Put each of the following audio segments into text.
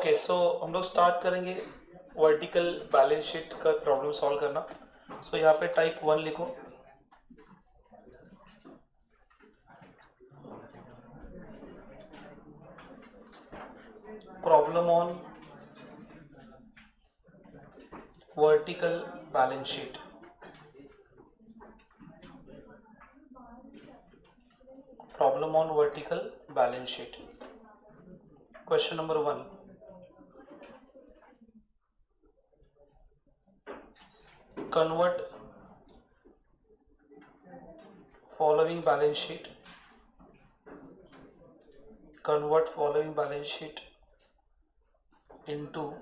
Okay so हम लोग start करेंगे वर्टिकल बैलेंस शीट का प्रॉब्लम सॉल्व करना। सो यहाँ पे टाइप 1 लिखो। Problem on vertical balance sheet. Problem on vertical balance sheet. Question number 1, convert following balance sheet into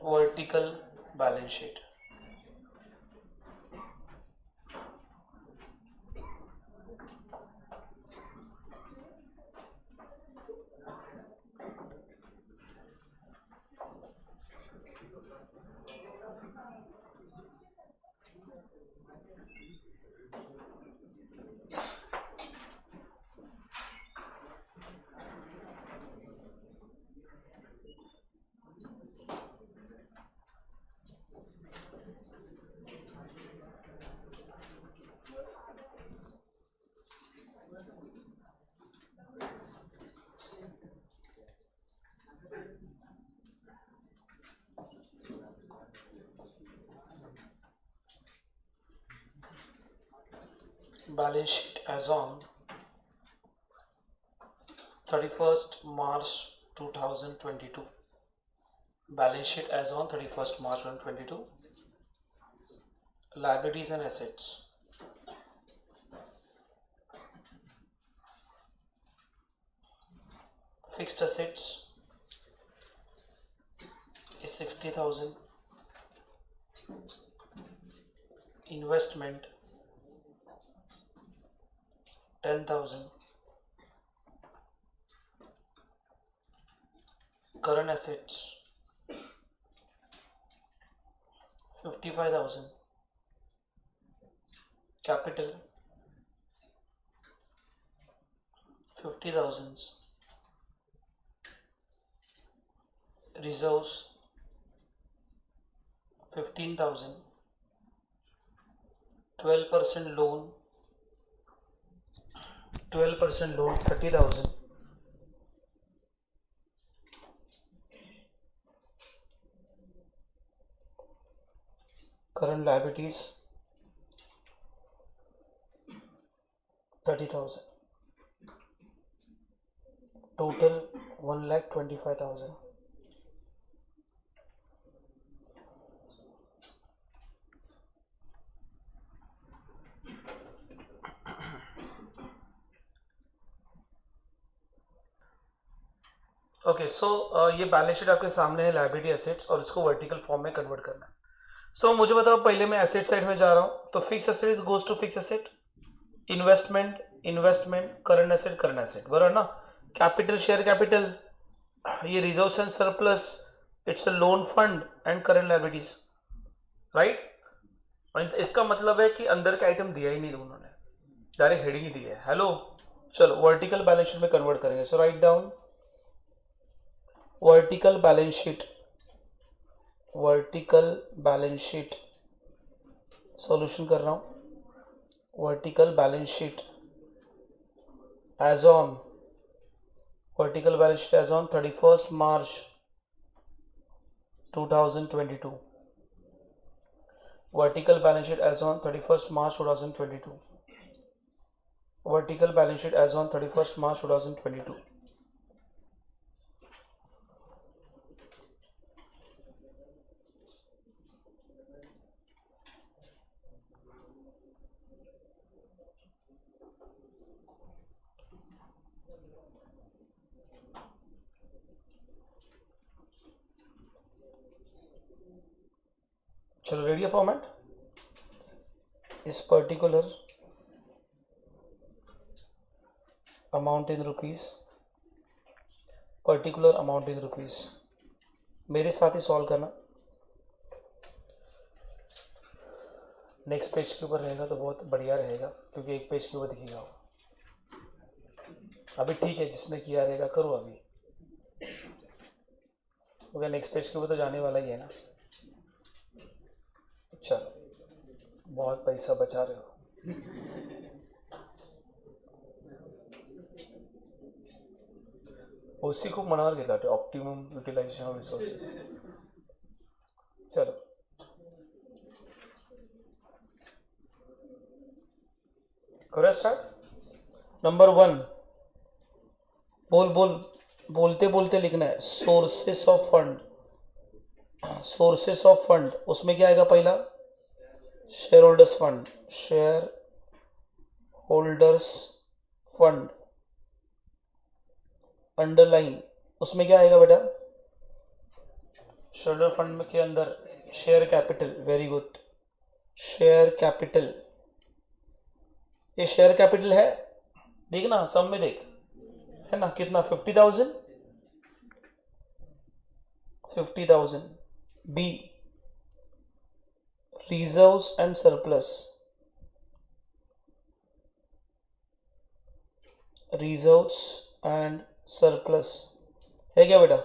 vertical balance sheet. Balance sheet as on 31st March 2022. Balance sheet as on 31st March 2022. Liabilities and assets. Fixed assets is 60,000. Investment 10,000. Current assets 55,000. Capital 50,000. Reserves 15,000. 12% loan 30,000. Current liabilities 30,000. Total 1,25,000. Okay so ये balance sheet आपके सामने है, liability assets, और इसको vertical form में convert करना है। सो मुझे बताओ, पहले मैं एसेट साइड में जा रहा हूँ, तो fix asset goes to fix asset, investment current asset बराबर ना। कैपिटल शेयर कैपिटल, ये reserves and surplus, it's a loan fund and current liabilities, right. इसका मतलब है कि अंदर का आइटम दिया ही नहीं उन्होंने, डायरेक्ट हेडिंग ही दी है। हेलो, चलो वर्टिकल बैलेंस शीट में कन्वर्ट करेंगे। So write down vertical balance sheet solution कर रहा हूं। Vertical balance sheet as on 31st March 2022. Vertical balance sheet as on 31st March 2022. Vertical balance sheet as on 31st March 2022. चलो ready है format. इस particular amount in rupees मेरे साथ ही solve करना। Next page के ऊपर रहेगा तो बहुत बढ़िया रहेगा, क्योंकि एक पेज के ऊपर दिखेगा। अभी ठीक है, जिसने किया रहेगा करो अभी, क्योंकि नेक्स्ट पेज के ऊपर तो जाने वाला ही है ना। चलो बहुत पैसा बचा रहे हो। ओसी खूप मनावर घेतला वाटते, ऑप्टिमम युटिलायझेशन ऑफ रिसोर्सेस. चलो करो स्टार्ट. नंबर 1, बोल बोल, बोलते बोलते लिखना है. Sources of fund. Sources of fund उसमें क्या आएगा पहला? Share holders fund. Share holders fund underline उसमें क्या आएगा बेटा? शेयर होल्डर फंड के अंदर share capital. Very good. Share capital. ये शेयर कैपिटल है, देखना सब में देख, है ना? कितना? 50,000. 50,000. B reserves and surplus. Reserves and surplus है क्या बेटा?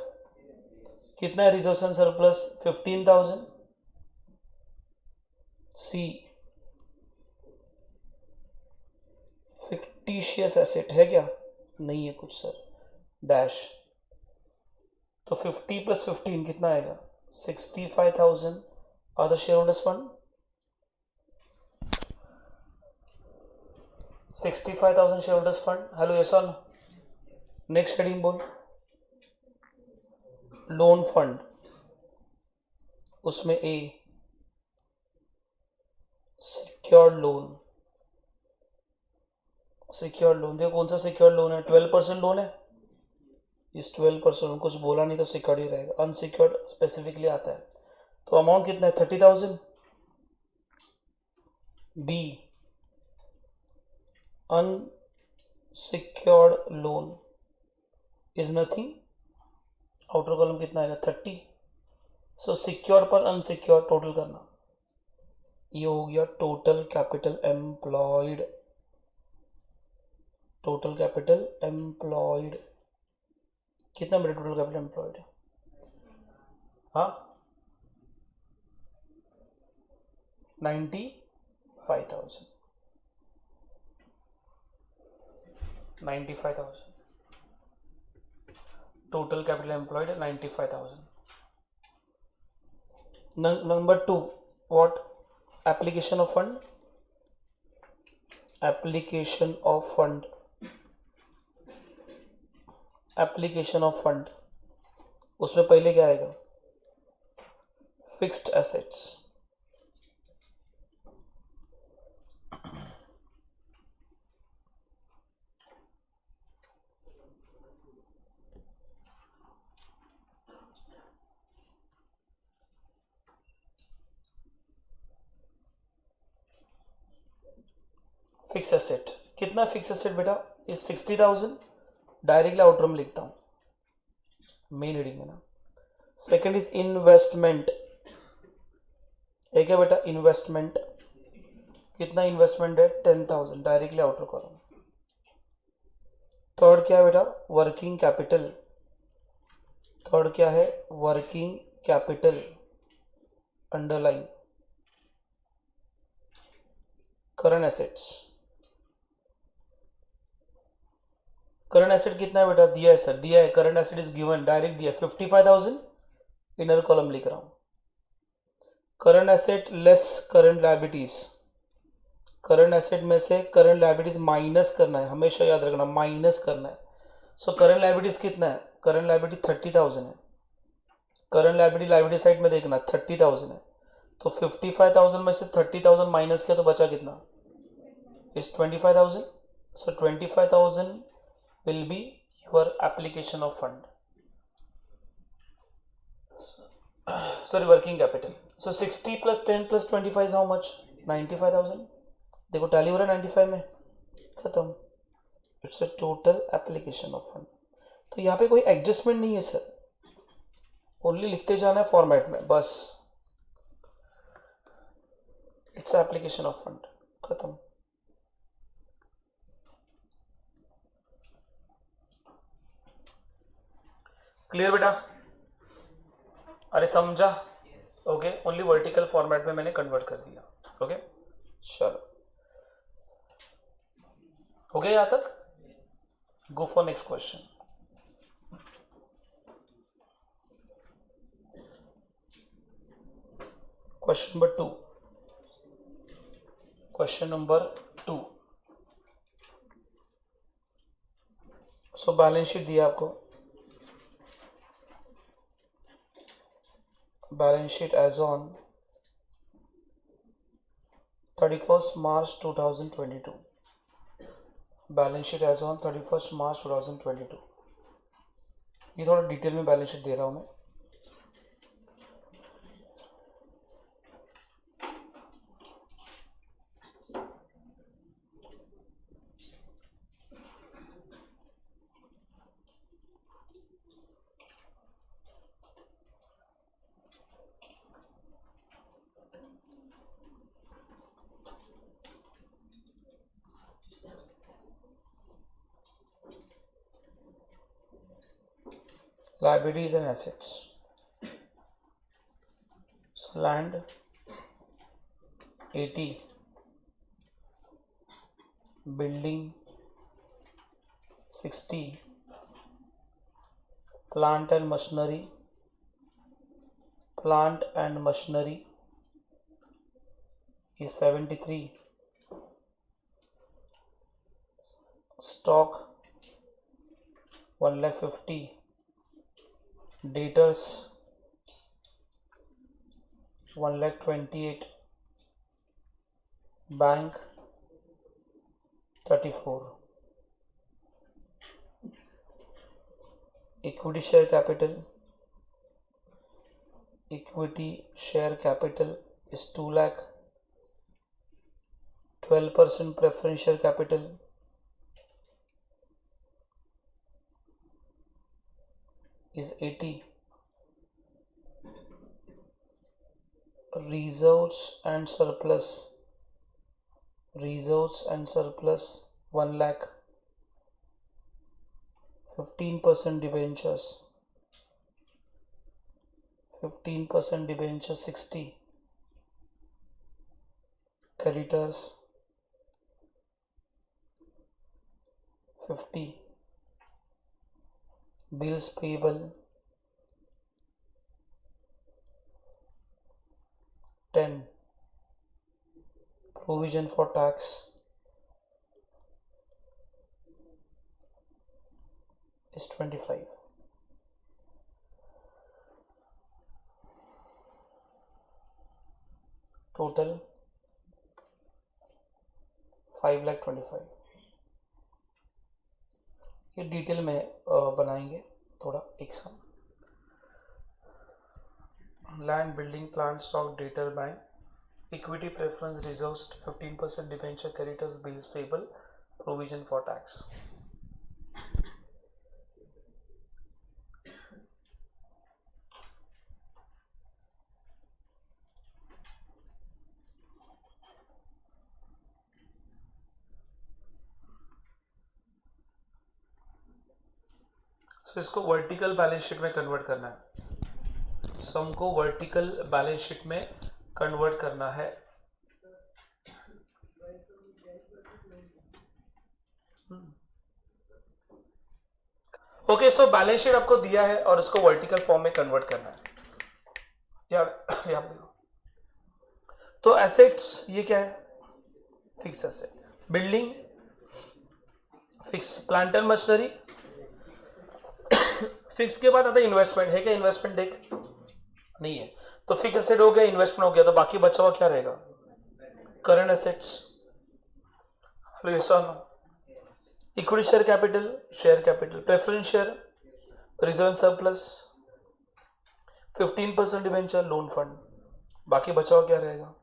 कितना है reserves and surplus? 15,000. C fictitious asset है क्या? नहीं है कुछ सर. डैश. तो 50 + 15 कितना आएगा? 65,000 are the share holders fund. 65,000 share holders fund. Hello yes और नो? नेक्स्ट हेडिंग बोल. Loan fund. उसमें A secured loan. Secured loan देखो कौन सा सिक्योर्ड लोन है? 12% लोन है. इस 12% कुछ बोला नहीं तो सिक्योर्ड ही रहेगा. अनसिक्योर्ड स्पेसिफिकली आता है. तो अमाउंट कितना है? 30,000. B unsecured loan is nothing. Outer column कितना आएगा? 30. सो सिक्योर्ड पर अनसिक्योर्ड टोटल करना. ये हो गया total capital employed. Total capital employed कितना मेरा टोटल कैपिटल एम्प्लॉयड है? हाँ 95,000. 95,000 total capital employed 95,000. Number 2 what? Application of fund. Application of fund. Application of fund उसमें पहले क्या आएगा? Fixed assets. फिक्स एसेट कितना? फिक्स एसेट बेटा इस 60,000. डायरेक्टली आउटर में लिखता हूं, मेन हेडिंग है ना. सेकंड इज इन्वेस्टमेंट है क्या बेटा? इन्वेस्टमेंट कितना? इन्वेस्टमेंट है 10,000. Directly outer column. थर्ड क्या है बेटा? Working capital. थर्ड क्या है? Working capital underline. Current assets. Current asset कितना है बेटा? दिया है सर, दिया है. Current asset is given, direct दिया 55,000. इनर कॉलम लिख रहा हूं. Current asset less current liabilities. Current asset में से करंट लायबिलिटीज माइनस करना है, हमेशा याद रखना माइनस करना है. सो करंट लायबिलिटीज कितना है? करंट लायबिलिटी 30,000 है. करंट लायबिलिटी लायबिलिटी साइड में देखना 30,000 है. तो 55,000 में से 30,000 माइनस किया तो बचा कितना? Is 25,000. So 25,000 will be your application of fund. Sorry, working capital. So 60 plus 10 plus 25 is how much? 95,000. देखो टैली हो रहा है 95 में. खत्म. It's a total application of fund. तो यहाँ पे कोई एडजस्टमेंट नहीं है सर, ओनली लिखते जाना है फॉर्मेट में बस. Its application of fund. खत्म. क्लियर बेटा? अरे समझा? ओके, ओनली वर्टिकल फॉर्मेट में मैंने कन्वर्ट कर दिया. ओके चलो, हो गया यहां तक? Go for next question. Question number 2. Question number 2. So balance sheet दिया आपको. Balance sheet as on 31st March 2022. Balance sheet as on 31st March 2022. ये थोड़ा डिटेल में बैलेंस शीट दे रहा हूँ मैं. Liabilities and assets. So land 80, building 60, plant and machinery is 73, stock 1,50,000, debtors 1,28,000, bank 34. equity share capital is 2 lakh. 12% preference share capital is 80. reserves and surplus 1 lakh. 15% debentures 60. creditors 50. bills payable 10. provision for tax is 25. total 5,25,000. ये detail में बनाएंगे थोड़ा एक साथ. Land, building, plant, stock, debtor, bank, equity, preference, reserves, 15% debenture, creditors, bills payable, provision for tax. तो इसको vertical balance sheet में convert करना है. सो हमको वर्टिकल बैलेंस शीट में कन्वर्ट करना है. ओके, सो बैलेंस शीट आपको दिया है और इसको वर्टिकल फॉर्म में कन्वर्ट करना है. यार तो एसेट्स ये क्या है? Fix asset. Building fix, plant and machinery fix. के बाद आता है इन्वेस्टमेंट. है क्या इन्वेस्टमेंट? देख नहीं है. तो फिक्स एसेट हो गया, इन्वेस्टमेंट हो गया, तो बाकी बचा हुआ क्या रहेगा? Current assets. Equity share capital, preference share, reserve surplus, 15% debenture, loan fund. बाकी बचा हुआ क्या रहेगा?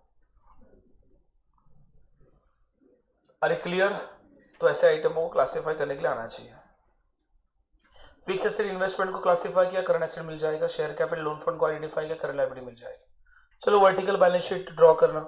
अरे क्लियर? तो ऐसे आइटमों को क्लासिफाई करने के लिए आना चाहिए. फिक्स एसेट इन्वेस्टमेंट को क्लासिफाई किया, करंट एसेट मिल जाएगा. शेयर कैपिटल, लोन फंड को आइडेंटिफाई किया, करंट लायबिलिटी मिल जाएगा. चलो वर्टिकल बैलेंस शीट ड्रॉ करना.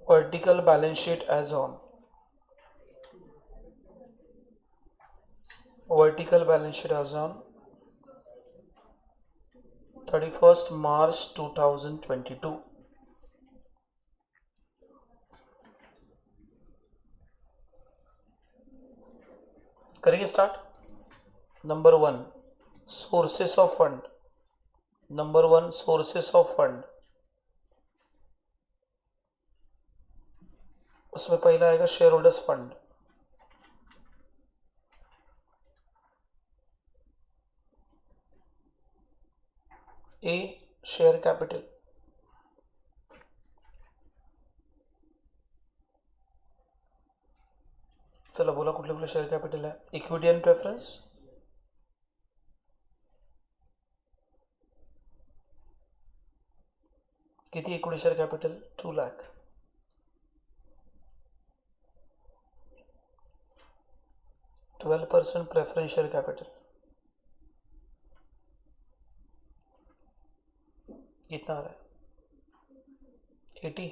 Vertical balance sheet as on. Vertical balance sheet as on 31st March 2022. करेंगे start. Number 1 sources of fund. Number 1 sources of fund. उसमें पहला आएगा share holders fund. A share capital. चला बोला कुठले कुठले share capital आहे. Equity and preference. किती equity share capital 2 lakh. %12 preference share capital. कितना आ रहा है 80.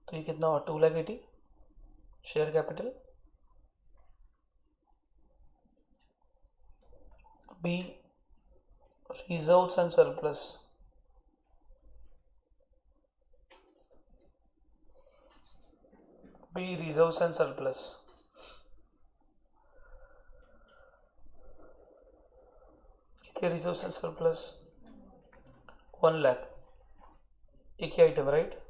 तो ये कितना हुआ 2,80,000 share capital. B reserves and surplus. B reserves and surplus. कितने रिजर्व्स एंड सरप्लस 1 लाख. एक ही item right.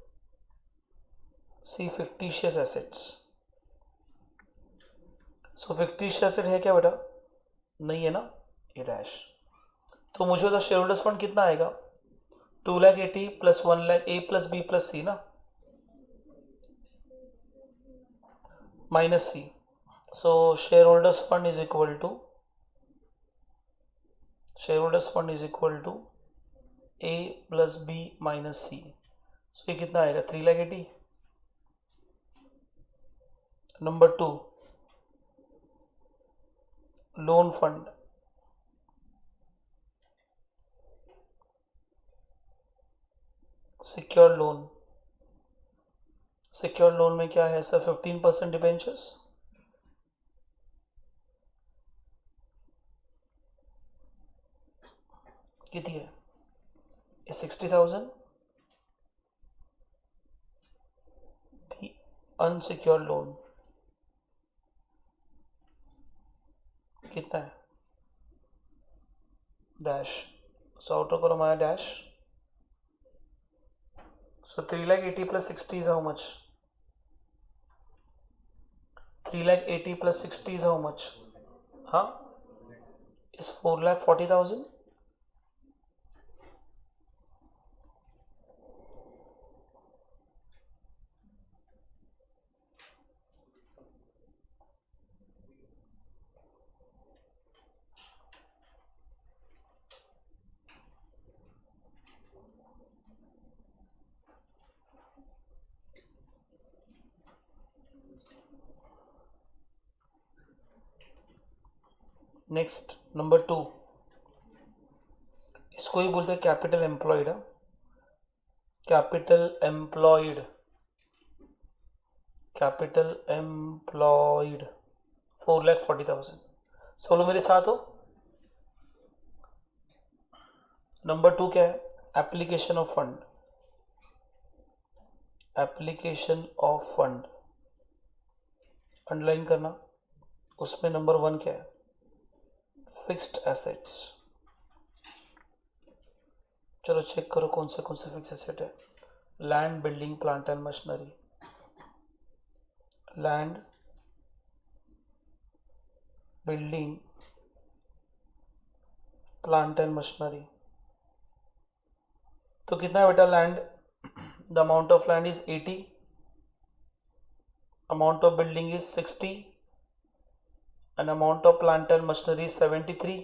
C fictitious assets. So fictitious asset है क्या बेटा? नहीं है ना. ये डैश. तो मुझे तो शेयर होल्डर्स फंड कितना आएगा 2,80,000 plus 1 lakh. A plus B plus C ना minus C. So share holders fund is equal to A plus B minus C. So ये कितना आएगा 3,80,000. Number 2 loan fund. Secured loan. Secured loan में क्या है sir 15% debentures. कितनी है ये 60,000. अनसिक्योर्ड लोन कितना है डैश. सो आउटर कॉलम आया dash. So 3,80,000 plus 60 is how much? 3,80,000 plus 60 is how much? हाँ is 4,40,000. नेक्स्ट नंबर 2 इसको ही बोलते हैं कैपिटल एम्प्लॉयड. Capital employed 4,40,000. सब लोग मेरे साथ हो. नंबर 2 क्या है एप्लीकेशन ऑफ फंड. अंडरलाइन करना. उसमें नंबर 1 क्या है फिक्स्ड एसेट्स. चलो चेक करो कौन से फिक्स एसेट है. Land building plant and machinery. Land building plant and machinery. तो कितना है बेटा land. The amount of land is 80. Amount of building is 60 and amount of plant and machinery is 73.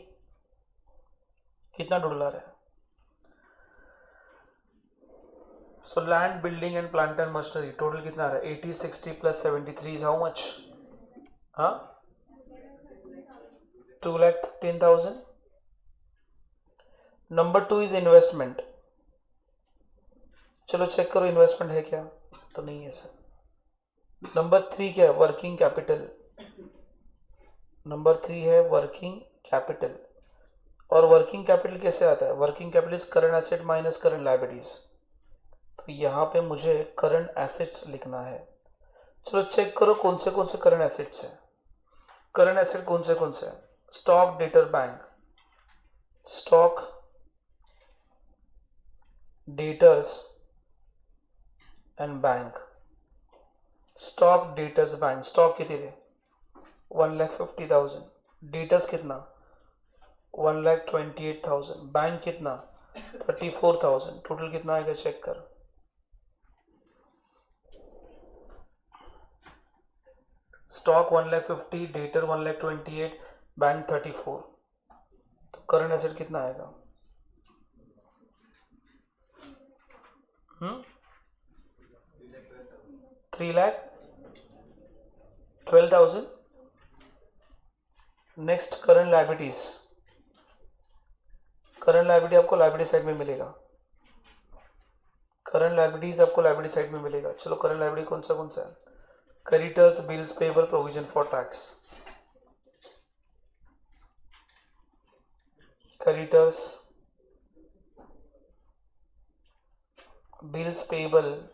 कितना $2 है. So land, building and plant and machinery total कितना आ रहा है 80, 60 plus 73 is how much? हाँ 2,13,000. Number 2 is investment. चलो check करो investment है क्या, तो नहीं है सर। नंबर 3 क्या है, वर्किंग कैपिटल। नंबर 3 है वर्किंग कैपिटल। और वर्किंग कैपिटल कैसे आता है, working capital is current asset minus current liabilities. तो यहाँ पे मुझे करंट एसेट्स लिखना है। चलो चेक करो कौन से करंट एसेट्स हैं। करंट एसेट कौन से हैं, stock debtor bank, stock debtors and bank. Stock debtors bank, stock कितने थे 1,50,000, डेटर्स कितना 1,28,000, बैंक कितना 34,000, टोटल कितना आएगा चेक कर। स्टॉक 1,50,000, डेटर 1,28,000, बैंक 34, तो करंट एसेट कितना आएगा 3,12,000। Next current liabilities, current liability आपको लायबिलिटी साइड में मिलेगा, करंट लायबिलिटीज आपको लायबिलिटी साइड में मिलेगा। चलो करंट लायबिलिटी कौन सा है, creditors, bills payable, provision for tax. Creditors, bills payable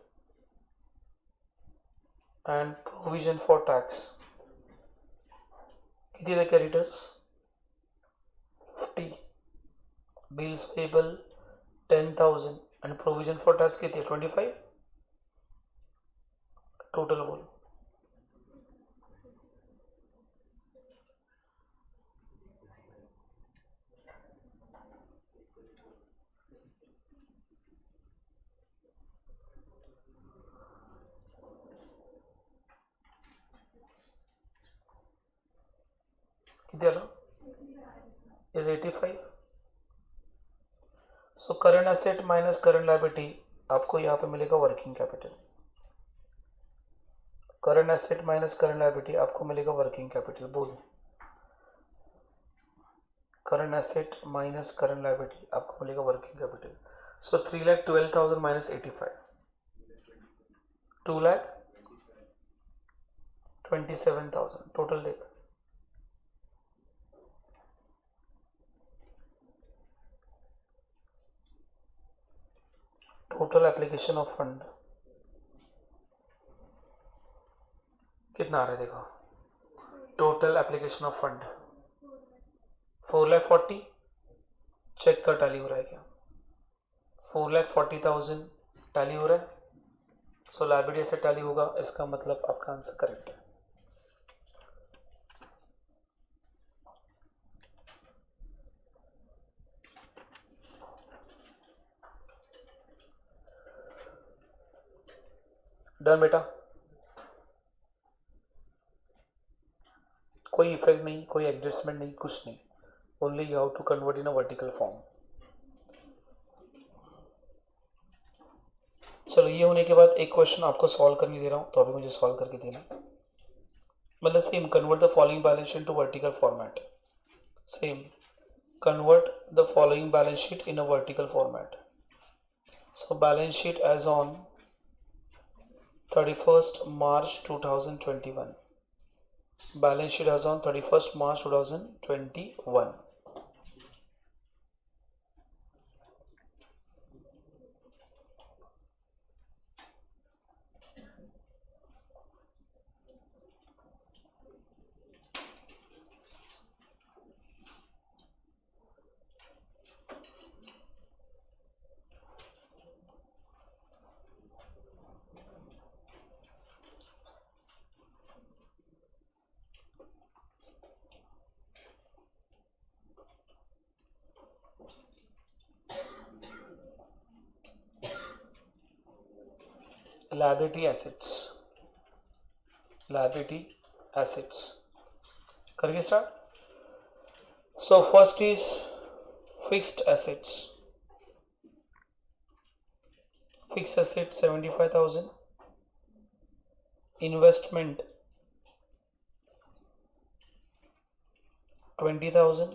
and provision for tax. कितने थे creditors 50, bills payable 10,000 and provision for tax कितने 25, टोटल बोल। कितने is 85। So current asset minus current liability आपको यहाँ पे मिलेगा working capital. Current asset minus current liability आपको मिलेगा वर्किंग कैपिटल, बोल। Current asset minus current liability आपको मिलेगा working capital. So 3,12,000 minus 85, 2,27,000, total देख। टोटल एप्लीकेशन ऑफ फंड कितना आ रहा है देखो, total application of fund 4,40,000, check का टैली हो रहा है क्या 4,40,000 टैली हो रहा है। सो लायबिलिटी से टैली होगा, इसका मतलब आपका आंसर करेक्ट है। डन बेटा, कोई इफेक्ट नहीं, कोई एडजस्टमेंट नहीं, कुछ नहीं, only you have to convert in a vertical form. चलो ये होने के बाद एक क्वेश्चन आपको सॉल्व करने दे रहा हूँ, तो अभी मुझे सॉल्व करके देना। मतलब same convert the following balance sheet to vertical format, same convert the following balance sheet in a vertical format. So balance sheet as on 31st March 2021, balance sheet as on 31st March 2021. Liability assets, liability assets करके start. So first is fixed assets, fix asset 75,000, investment 20,000,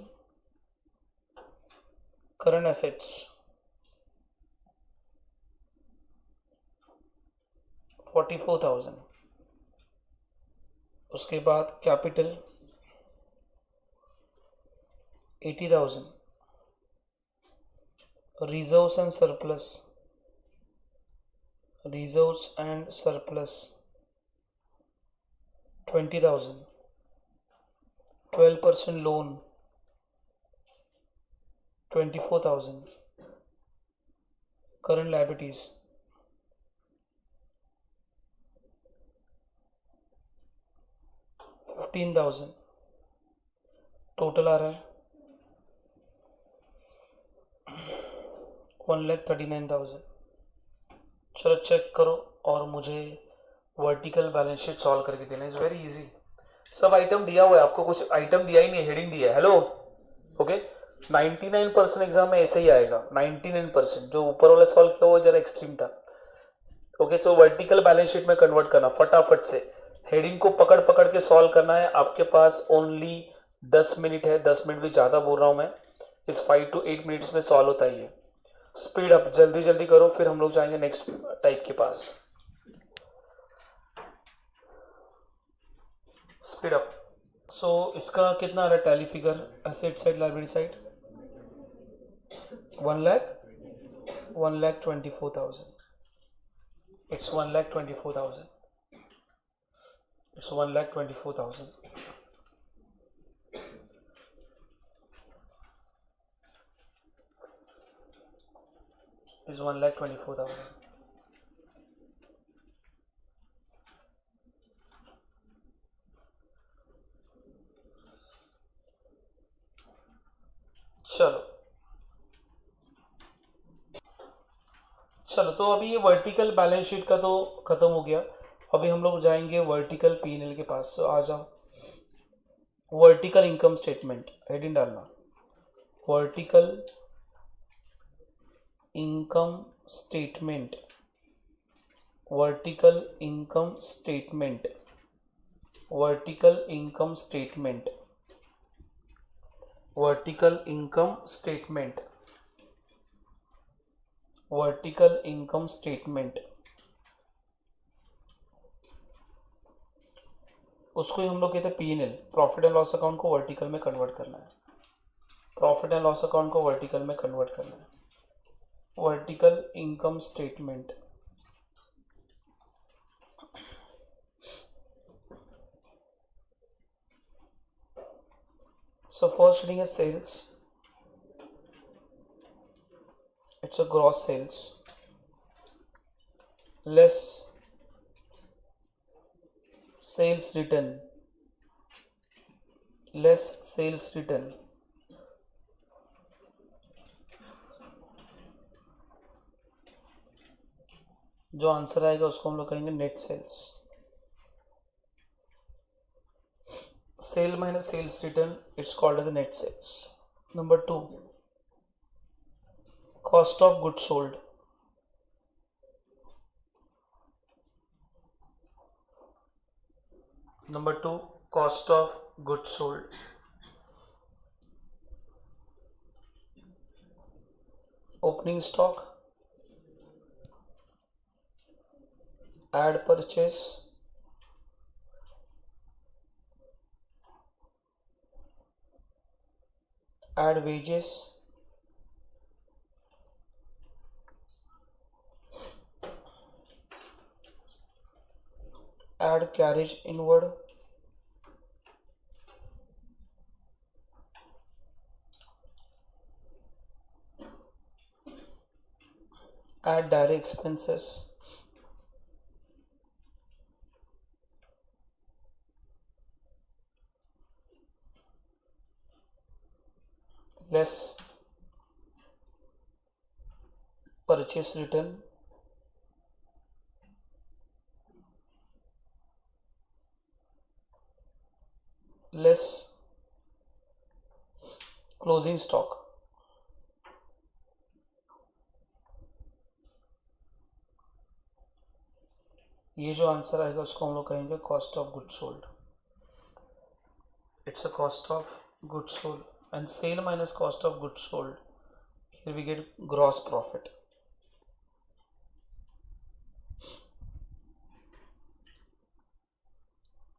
current assets 44,000, उसके बाद capital 80,000, reserves and surplus 20,000, 12% loan 24,000, current liabilities 15,000, total आ रहा है 1,39,000। चलो check करो और मुझे वर्टिकल बैलेंस शीट सॉल्व करके देना। इज वेरी इजी, सब आइटम दिया हुआ है आपको, कुछ आइटम दिया ही नहीं, हेडिंग दिया है। हेलो ओके, 99% एग्जाम में ऐसे ही आएगा, 99%। जो ऊपर वाला सॉल्व किया वो जरा एक्सट्रीम था। ओके, तो वर्टिकल बैलेंस शीट में कन्वर्ट करना फटाफट से, हेडिंग को पकड़ पकड़ के सॉल्व करना है। आपके पास ओनली 10 मिनट है, 10 मिनट भी ज़्यादा बोल रहा हूँ मैं, इस 5 to 8 मिनट्स में सॉल्व होता है ये। स्पीड अप, जल्दी जल्दी करो, फिर हम लोग जाएंगे नेक्स्ट टाइप के पास। Speed up. सो इसका कितना आ रहा है tally figure, asset side liability side 1,24,000, it's 1,24,000, it's 1,24,000, is 1,24,000। चलो चलो, तो अभी ये वर्टिकल बैलेंस शीट का तो खत्म हो गया। अभी हम लोग जाएंगे वर्टिकल P&L के पास। तो आ जाओ, वर्टिकल इनकम स्टेटमेंट हेडिंग डालना, vertical income statement, vertical income statement, vertical income statement, vertical income statement, vertical income statement. उसको ही हम लोग कहते हैं P&L, profit and loss account को वर्टिकल में कन्वर्ट करना है, प्रॉफिट एंड लॉस अकाउंट को वर्टिकल में कन्वर्ट करना है, vertical income statement. So first heading is sales, it's a gross sales less sales return, less sales return, जो answer आएगा उसको हम लोग कहेंगे net sales. Sale minus sales return, it's called as net sales. Number 2, cost of good sold, number 2, cost of good sold. Opening stock, add purchase, add wages, add carriage inward, add direct expenses, less purchase return, less closing stock। ये जो answer आएगा उसको हम लोग कहेंगे cost of good sold. It's a cost of good sold, and sale minus cost of good sold here we get gross profit.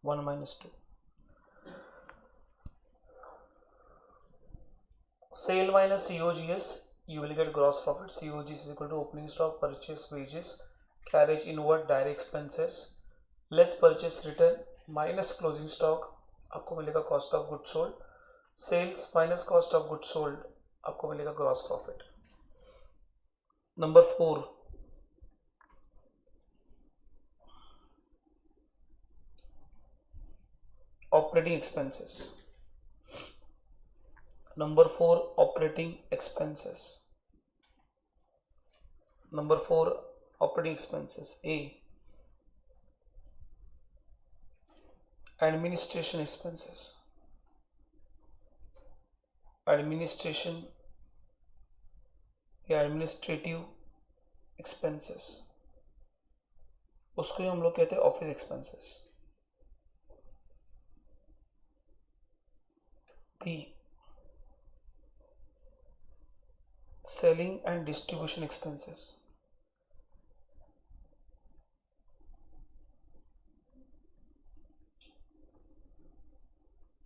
One minus two. Sale minus COGS, you will get gross profit. COGS is equal to opening stock, purchase, wages, carriage inward, direct expenses, less purchase return minus closing stock, आपको मिलेगा cost of goods sold. Sales minus cost of goods sold, आपको मिलेगा gross profit. Number 4, operating expenses. Number 4, operating expenses. Number 4, operating expenses. A, administration expenses. Administration या administrative expenses, उसको ही हम लोग कहते हैं office expenses. B, selling and distribution expenses.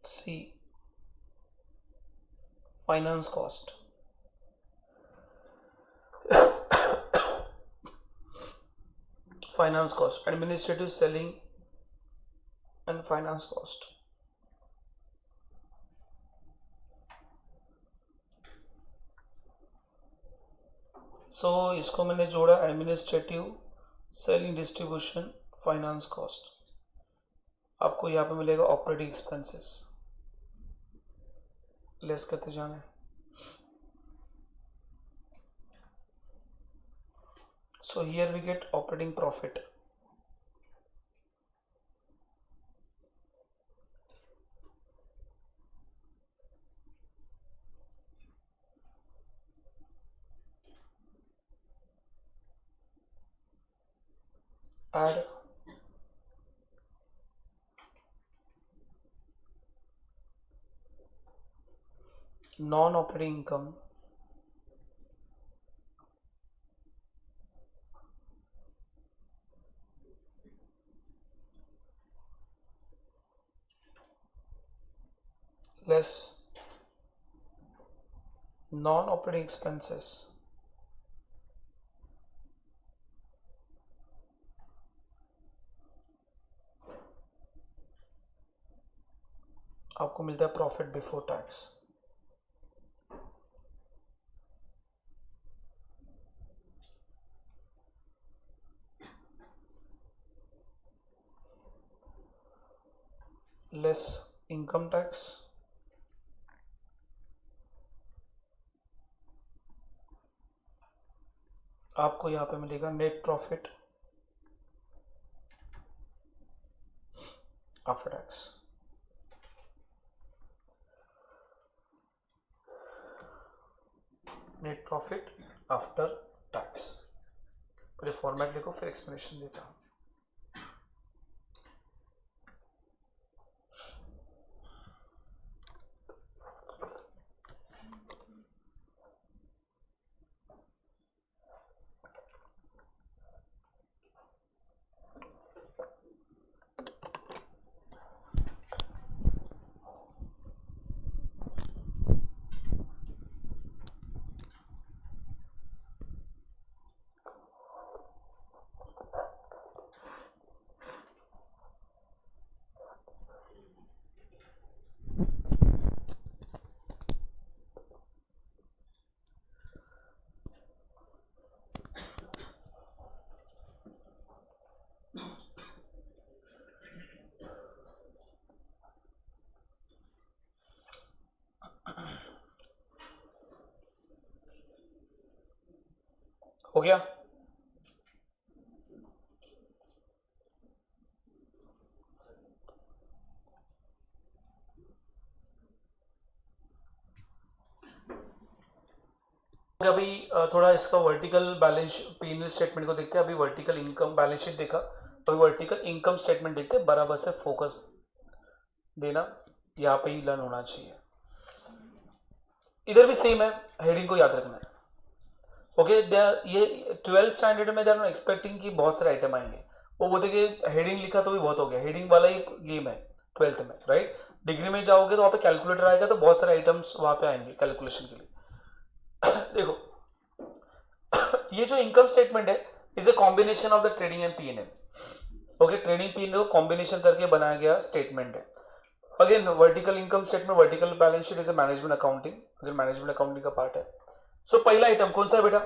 C, finance cost. Finance cost, administrative, selling and finance cost. सो इसको मैंने जोड़ा administrative, selling, distribution, finance cost. आपको यहाँ पे मिलेगा ऑपरेटिंग एक्सपेंसेस. लेस करते जाना. So here we get operating profit. Add non-operating income less non-operating expenses आपको मिलता है profit before tax. Less income tax, आपको यहाँ पे मिलेगा net profit after tax. Net profit after tax. पहले फॉर्मेट लिखो फिर एक्सप्लेनेशन देता हूँ. हो गया. अभी थोड़ा इसका वर्टिकल बैलेंस पी&एल स्टेटमेंट को देखते हैं. अभी वर्टिकल इनकम बैलेंस शीट देखा, अभी वर्टिकल इनकम स्टेटमेंट देखते हैं. बराबर से फोकस देना, यहाँ पे ही लर्न होना चाहिए. इधर भी सेम है, हेडिंग को याद रखना है. ओके ये 12th स्टैंडर्ड में दे आर एक्सपेक्टिंग कि बहुत सारे आइटम आएंगे, वो बोलते कि हेडिंग लिखा तो भी बहुत हो गया, हेडिंग वाला ही गेम है 12th में, राइट। डिग्री में जाओगे तो वहाँ पे कैलकुलेटर आएगा, तो बहुत सारे आइटम्स वहाँ पे आएंगे कैलकुलेशन के लिए। देखो ये जो इनकम स्टेटमेंट है is a combination of the trading and P N L. Okay, trading P N L को कॉम्बिनेशन करके बनाया गया स्टेटमेंट है। Again vertical income statement, vertical balance sheet is a management accounting, again management accounting का part है। So पहला item कौन सा है बेटा,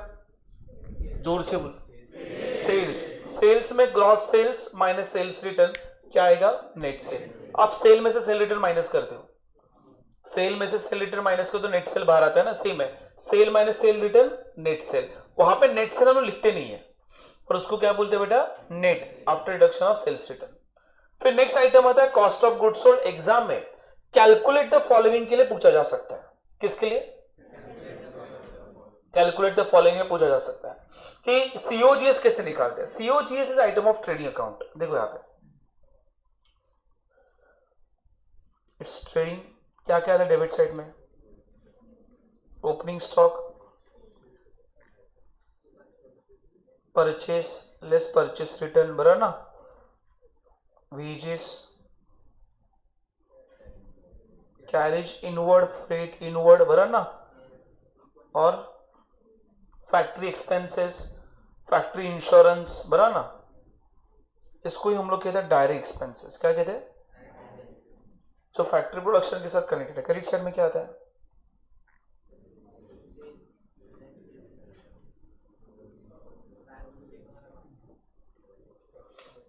जोर से बोल, सेल्स। सेल्स में gross sales minus sales return क्या आएगा, नेट सेल। आप सेल में से सेल रिटर्न माइनस करते हो, सेल में से सेल रिटर्न माइनस करो तो नेट सेल बाहर आता है ना, सेम है, sale minus sale return net sale. वहां पे नेट सेल हम लोग लिखते नहीं है और उसको क्या बोलते हैं बेटा, net after reduction of sales return. फिर नेक्स्ट आइटम आता है cost of goods sold. Exam में कैलकुलेट द फॉलोइंग के लिए पूछा जा सकता है, किसके लिए, कैलकुलेट द फॉलोइंग में पूछा जा सकता है कि सीओजीएस कैसे निकालते हैं। COGS is item of trading account. देखो यहां पे इट्स ट्रेडिंग, क्या क्या था डेबिट साइड में, opening stock, purchase less purchase return, बराबर ना, wages, carriage inward, freight inward, बराबर ना, और फैक्ट्री एक्सपेंसेस, फैक्ट्री इंश्योरेंस, बराबर ना। इसको ही हम लोग कहते हैं डायरेक्ट एक्सपेंसेस। क्या कहते हैं, जो फैक्ट्री प्रोडक्शन के साथ कनेक्टेड है। क्रेडिट साइड में क्या आता है,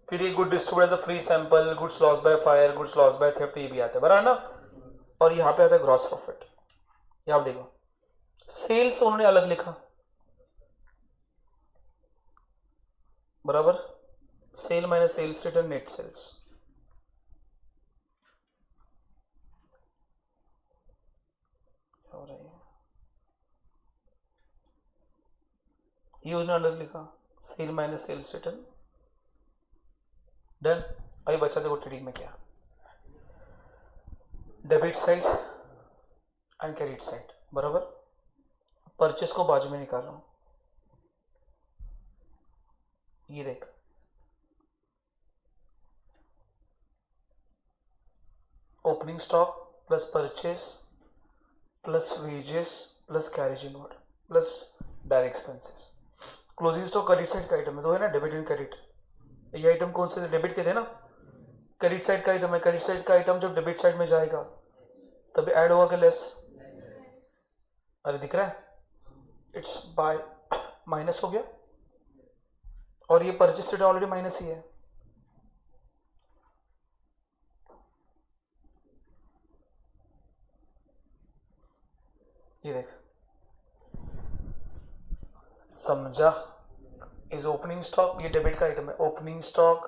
फिर ये good distributed as a free sample, goods loss by fire, goods loss by theft, ये भी आता है, बराबर ना। और यहां पे आता है ग्रॉस प्रॉफिट। ये आप देखो, सेल्स उन्होंने अलग लिखा, बराबर, sale minus sales return net sales. ये उन्होंने अलग लिखा, sale minus sales return, done. अभी बचा देखो ट्रेडिंग में क्या, debit side and credit side, बराबर। परचेस को बाजू में निकाल रहा हूं, ये देख, opening stock plus purchase plus wages plus carriage inward plus direct expenses. Closing stock credit side का आइटम है, दो है ना, डेबिट एंड क्रेडिट। ये आइटम कौन से, डेबिट के थे ना, क्रेडिट साइड का आइटम है। क्रेडिट साइड का आइटम जब डेबिट साइड में जाएगा तब ऐड होगा कि लेस, अरे दिख रहा है, इट्स बाय माइनस हो गया, और ये परचेस रिटर्न ऑलरेडी माइनस ही है। ये देख, समझा, इज ओपनिंग स्टॉक, ये डेबिट का आइटम है, opening stock,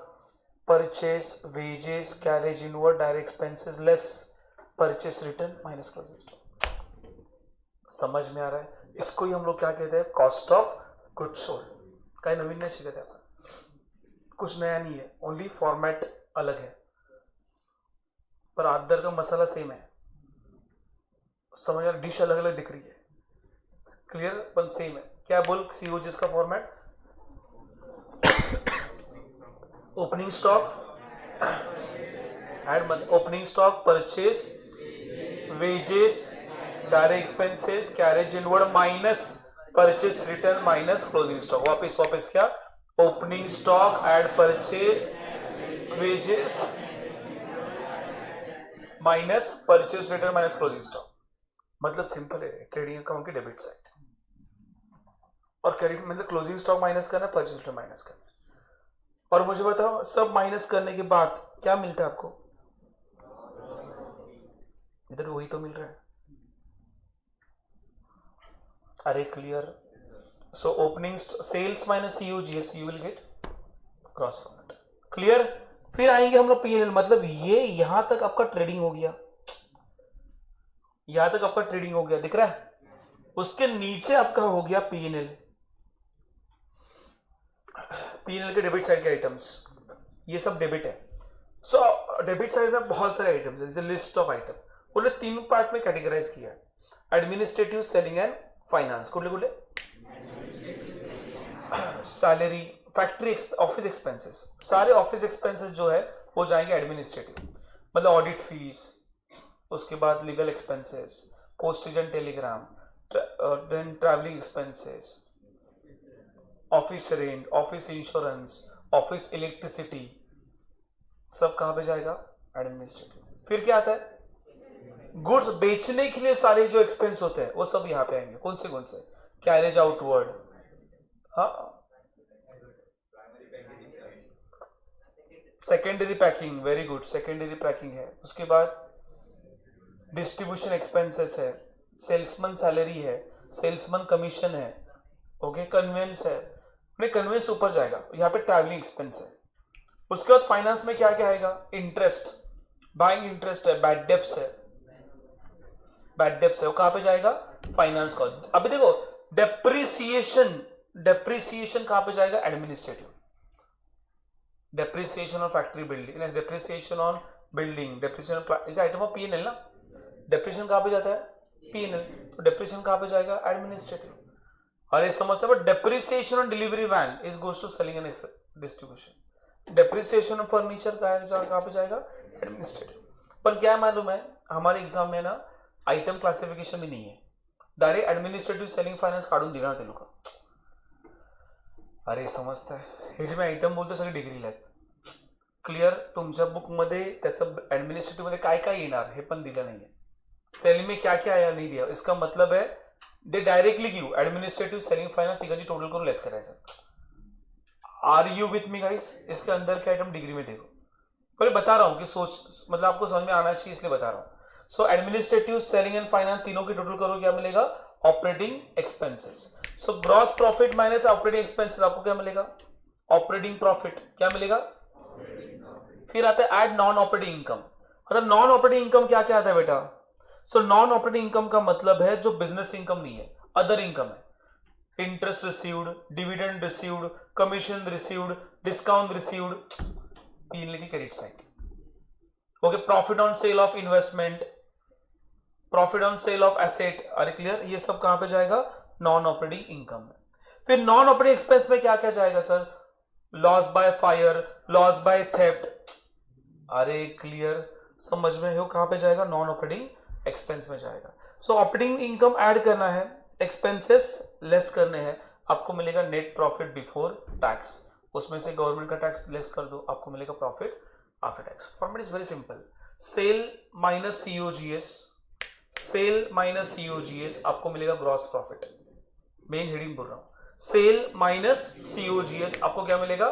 purchase, wages, carriage inward, direct expenses less purchase return minus closing stock. समझ में आ रहा है, इसको ही हम लोग क्या कहते हैं, कॉस्ट ऑफ गुड्स सोल्ड। कहीं नवीन नहीं सीखते अपन, कुछ नया नहीं है, ओनली फॉर्मेट अलग है, पर अंदर का मसाला सेम है। समझ आ, डिश अलग अलग दिख रही है, क्लियर, पर सेम है। क्या बोल सीओजीएस का format, opening stock add money, opening stock, purchase, wages, direct expenses, carriage inward minus purchase return minus closing stock. वापस क्या, opening stock add purchase, wages minus purchase return minus closing stock. मतलब simple है, trading account की debit side, और credit मतलब closing stock minus करना, purchase return minus करना। और मुझे बताओ, सब माइनस करने के बाद क्या मिलता है आपको, इधर वही तो मिल रहा है। अरे clear, so opening sales minus COGS, you will get gross profit, clear. फिर आएंगे हम लोग पीएनएल, मतलब ये यहां तक आपका ट्रेडिंग हो गया, यहां तक आपका ट्रेडिंग हो गया, दिख रहा है। उसके नीचे आपका हो गया पीएनएल, पीएनएल के डेबिट साइड के आइटम्स, ये सब डेबिट है। सो डेबिट साइड में बहुत सारे आइटम्स है, जैसे लिस्ट ऑफ आइटम, उन्हें तीन पार्ट में कैटेगराइज किया है, एडमिनिस्ट्रेटिव, सेलिंग एंड फाइनेंस। कुठले कुठले, सैलरी, फैक्ट्री, ऑफिस एक्सपेंसेस, सारे ऑफिस एक्सपेंसेस जो है वो जाएंगे एडमिनिस्ट्रेटिव, मतलब ऑडिट फीस, उसके बाद legal expenses, postage and telegram, then travelling expenses, office rent, office insurance, office electricity, सब कहाँ पे जाएगा? एडमिनिस्ट्रेटिव। फिर क्या आता है? गुड्स बेचने के लिए सारे जो एक्सपेंस होते हैं वो सब यहाँ पे आएंगे। कौन से? कैरेज आउटवर्ड, हाँ, secondary packing, very good, secondary packing है। उसके बाद डिस्ट्रीब्यूशन एक्सपेंसेस है, सेल्समैन सैलरी है, सेल्समैन कमीशन है, ओके, कन्वेंस है, नहीं कन्वेंस ऊपर जाएगा, यहाँ पे ट्रैवलिंग एक्सपेंस है। उसके बाद फाइनेंस में क्या क्या आएगा? इंटरेस्ट, बाइंग इंटरेस्ट है, बैड डेब्ट्स है, बैड डेब्ट्स है, वो कहाँ पे जाएगा? फाइनेंस का। अभी देखो डेप्रिसिएशन, डेप्रिसिएशन कहाँ पे जाएगा? Administrative. Depreciation on factory building, depreciation on building, depreciation is item of P&L ना, डेप्रिसिएशन कहाँ पे जाता है? P&L, तो डेप्रिसिएशन कहाँ पे जाएगा? एडमिनिस्ट्रेटिव। अरे समझते, but depreciation on delivery van is goes to selling and distribution, depreciation of furniture कहाँ पे जाएगा? एडमिनिस्ट्रेटिव। पर क्या मालूम है, हमारे एग्जाम में ना आइटम क्लासिफिकेशन भी नहीं है, डायरेक्ट एडमिनिस्ट्रेटिव सेलिंग फायनान्स काढून दिला ना ते लोक। अरे समजताय, हे जे मी आयटम बोलतो सगळे डिग्रीला आहेत, क्लिअर? तुमच्या बुकमध्ये त्याचं ॲडमिनिस्ट्रेटिव्ह मध्ये काय काय येणार हे पण दिलं नाहीये, सेल में क्या क्या आया नहीं दिया। इसका मतलब है they directly give administrative selling finance तिघांची टोटल करून लेस करायचं। Are you with me guys? इसके अंदर के आइटम डिग्री में देखो, पहले बता रहा हूं कि सोच, मतलब आपको समझ में आना चाहिए इसलिए बता रहा हूं। सो एडमिनिस्ट्रेटिव, सेलिंग एंड फाइनेंस तीनों की टोटल करो, क्या मिलेगा? Operating expenses. So gross profit minus operating expenses, आपको क्या मिलेगा? Operating profit. क्या मिलेगा? फिर आता है एड नॉन ऑपरेटिंग इनकम। मतलब नॉन ऑपरेटिंग इनकम क्या क्या आता है बेटा? सो नॉन ऑपरेटिंग इनकम का मतलब है जो बिजनेस इनकम नहीं है, अदर इनकम है। Interest received, dividend received, commission received, discount received, P&L की credit side. Okay, profit on sale of investment, profit on sale of asset, अरे क्लियर? ये सब कहां पे जाएगा? नॉन ऑपरेटिंग इनकम में। फिर नॉन ऑपरेटिंग एक्सपेंस में क्या क्या जाएगा sir? Loss by fire, loss by theft, अरे क्लियर? समझ में हो कहां पे जाएगा? नॉन ऑपरेटिंग एक्सपेंस में जाएगा। सो ऑपरेटिंग इनकम ऐड करना है, एक्सपेंसेस लेस करने हैं, आपको मिलेगा नेट प्रॉफिट बिफोर टैक्स। उसमें से गवर्नमेंट का टैक्स लेस कर दो, आपको मिलेगा profit after tax. Format is very simple, sale minus COGS, sale minus COGS, आपको मिलेगा ग्रॉस प्रॉफिट। मेन हेडिंग बोल रहा हूं, सेल माइनस COGS, आपको क्या मिलेगा?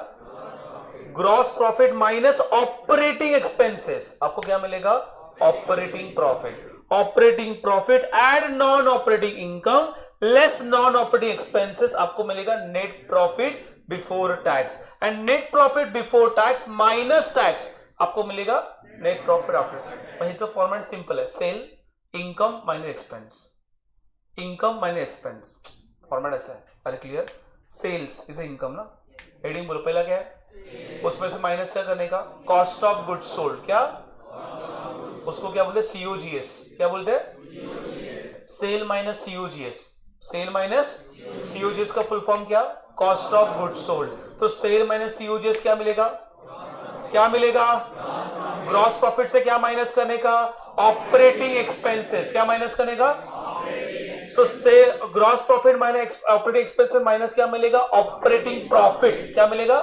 Gross profit minus operating expenses, आपको क्या मिलेगा? Operating profit. Operating profit add non operating income less non operating expenses, आपको मिलेगा net profit before tax. And net profit before tax minus tax, आपको मिलेगा नेट प्रॉफिट आफ्टर टैक्स। ह्याचं format simple आहे, sale income minus expense, income minus expense, format ऐसा है। अरे clear? Sales is income ना, हेडिंग बोलो, पहला क्या है? उसमें से माइनस क्या करने का? कॉस्ट ऑफ गुड्स सोल्ड, क्या उसको क्या बोलते? COGS। क्या बोलते हैं? Sale minus COGS, sale minus COGS का फुल फॉर्म क्या? Cost of goods sold. तो सेल माइनस COGS क्या मिलेगा? क्या मिलेगा? ग्रॉस प्रॉफिट से क्या माइनस करने का? Operating expenses. क्या माइनस करने का? So sale, gross profit minus operating expenses minus क्या मिलेगा? Operating profit. क्या मिलेगा?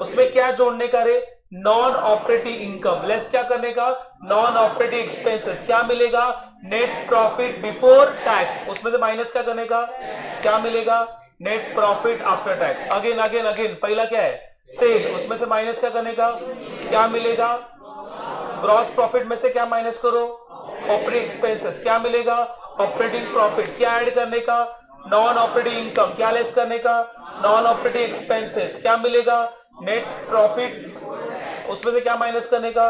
उसमें क्या जोड़ने का रे? नॉन ऑपरेटिंग इनकम लेस क्या करने का? Non operating expenses. क्या मिलेगा? Net profit before tax. उसमें से माइनस क्या करने का? क्या मिलेगा? Net profit after tax. Again again again, पहला क्या है? सेल, उसमें से माइनस क्या करने का? क्या मिलेगा? ग्रॉस प्रॉफिट में से क्या माइनस करो? Operating expenses. क्या मिलेगा? Operating profit. क्या ऐड करने का? Non operating income. क्या लेस करने का? Non operating expenses. क्या मिलेगा? Net profit. उसमें से क्या माइनस करने का?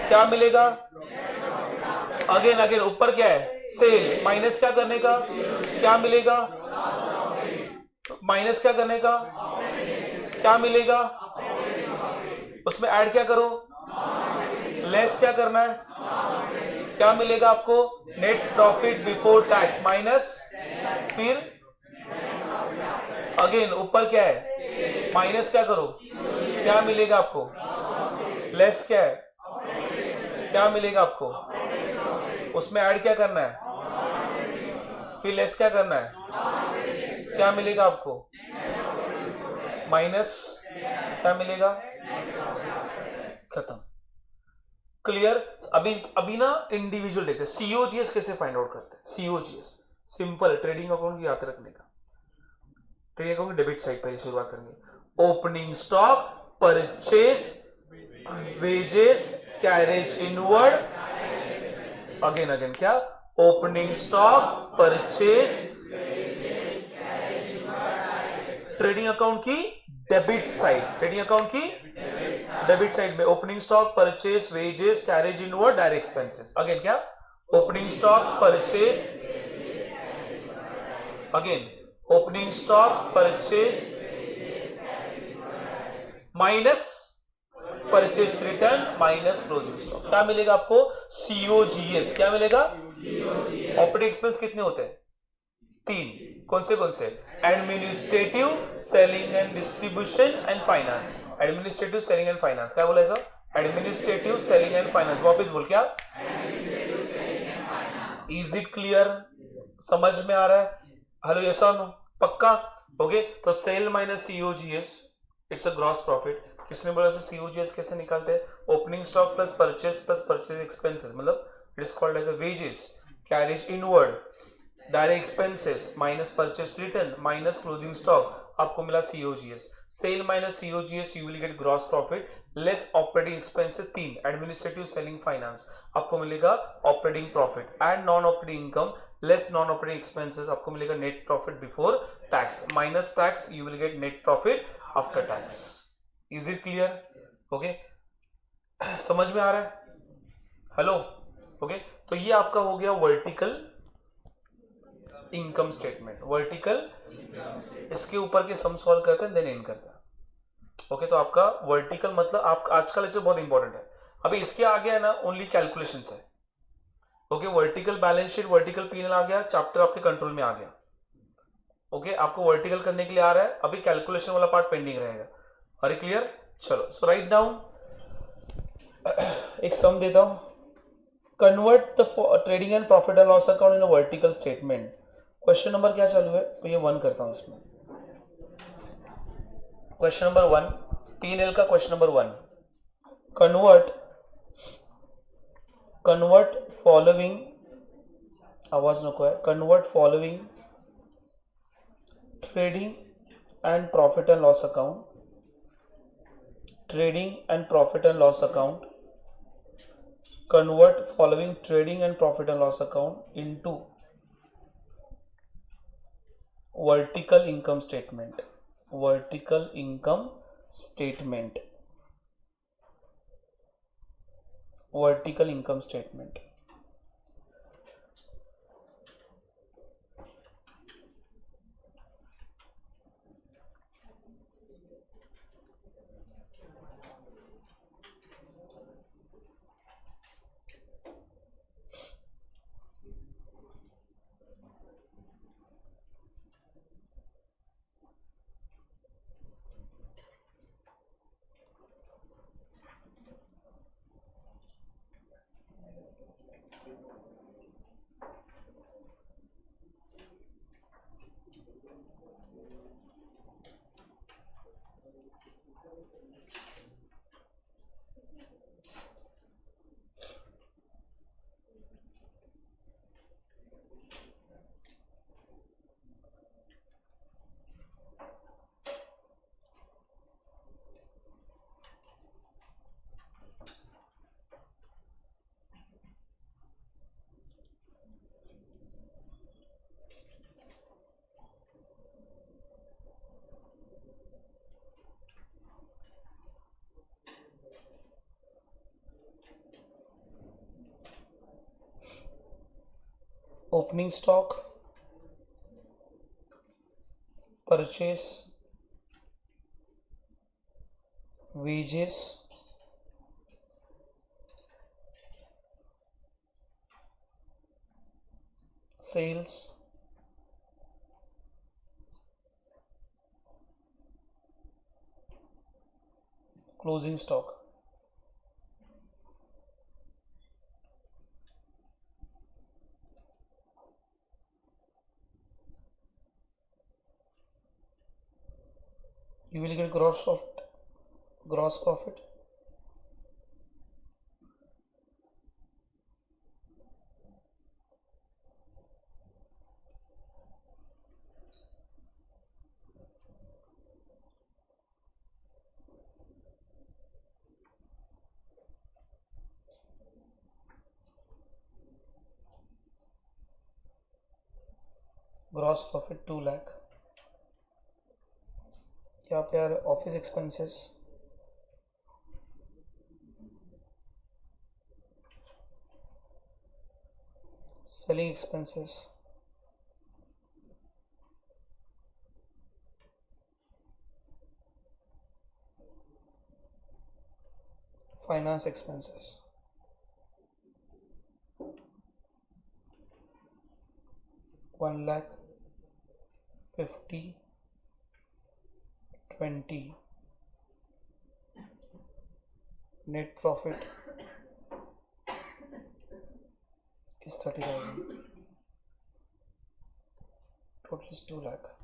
क्या मिलेगा? अगेन अगेन, ऊपर क्या है? सेल, माइनस क्या करने का? क्या मिलेगा? माइनस क्या करने का? क्या मिलेगा? उसमें ऐड क्या करो? लेस क्या करना है? क्या मिलेगा आपको? Net profit before tax minus, फिर अगेन ऊपर क्या है, माइनस क्या करो, क्या मिलेगा आपको, लेस क्या है, क्या मिलेगा आपको, उसमें ऐड क्या करना है, फिर लेस क्या करना है, क्या मिलेगा आपको, माइनस क्या मिलेगा, खत्म। क्लियर। अभी अभी ना इंडिविजुअल देखते हैं सीओजीएस कैसे फाइंड आउट करते हैं। सीओजीएस सिंपल, ट्रेडिंग अकाउंट याद रखने का। ट्रेडिंग अकाउंट डेबिट साइड पर शुरुआत करेंगे। Opening stock, purchase, wages, carriage inward, again again क्या, opening stock, purchase, trading account की डेबिट साइड, ट्रेडिंग अकाउंट की डेबिट साइड में opening stock, purchase, wages, carriage inward, direct expenses. Again क्या, opening stock, purchase, again opening stock, purchase minus purchase return minus closing stock, क्या मिलेगा आपको, COGS. क्या मिलेगा, operating expense कितने होते हैं, तीन। कौन से, administrative, selling and distribution and finance. Administrative, selling and finance, क्या बोला ऐसा, एडमिनिस्ट्रेटिव, सेलिंग एंड फाइनेंस। वापस बोल, क्या, इज इट क्लियर, समझ में आ रहा है, हेलो यस और नो, पक्का। ओके तो sale minus COGS, it's a gross profit. किसने बोला सीओजीएस कैसे निकालते हैं, opening stock plus purchase expenses, मतलब it is called as a wages, carriage inward, direct expenses minus purchase return minus closing stock, आपको मिला COGS. Sale minus COGS, you will get gross profit less operating expenses, तीन, administrative, selling, finance, आपको मिलेगा operating profit. And non operating income less non operating expenses, आपको मिलेगा net profit before tax, minus tax, you will gate net profit after tax. Is it clear, okay, समझ में आ रहा है, हेलो, ओके। तो ये आपका हो गया वर्टिकल इनकम स्टेटमेंट, वर्टिकल, इसके ऊपर के सम सॉल्व करते हैं देन एंड करते हैं। ओके तो आपका वर्टिकल मतलब आप आज का लेक्चर बहुत इंपॉर्टेंट है। अभी इसके आगे है ना ओनली कैलकुलेशन है। Okay vertical balance sheet, vertical PNL आ गया, चैप्टर आपके कंट्रोल में आ गया। ओके आपको वर्टिकल करने के लिए आ रहा है, अभी कैलकुलेशन वाला पार्ट पेंडिंग रहेगा। अरे क्लियर, चलो सो राइट डाउन, एक सम देता हूं, convert the trading and profit and loss account in a vertical statement. Question number क्या चालू है, तो ये 1 करता हूं इसमें। क्वेश्चन नंबर 1, पीएनएल का क्वेश्चन नंबर 1, कन्वर्ट फॉलोइंग, आवाज नको है, convert following trading and profit and loss account, trading and profit and loss account, convert following trading and profit and loss account into vertical income statement, vertical income statement, vertical income statement। Opening stock, purchase, wages, sales, closing stock, you will get gross profit, gross profit, gross profit 2 lakh. यहाँ पे यार office expenses, selling expenses, finance expenses, 1,50,000, 20, net profit is 30,000, total is 2 lakh।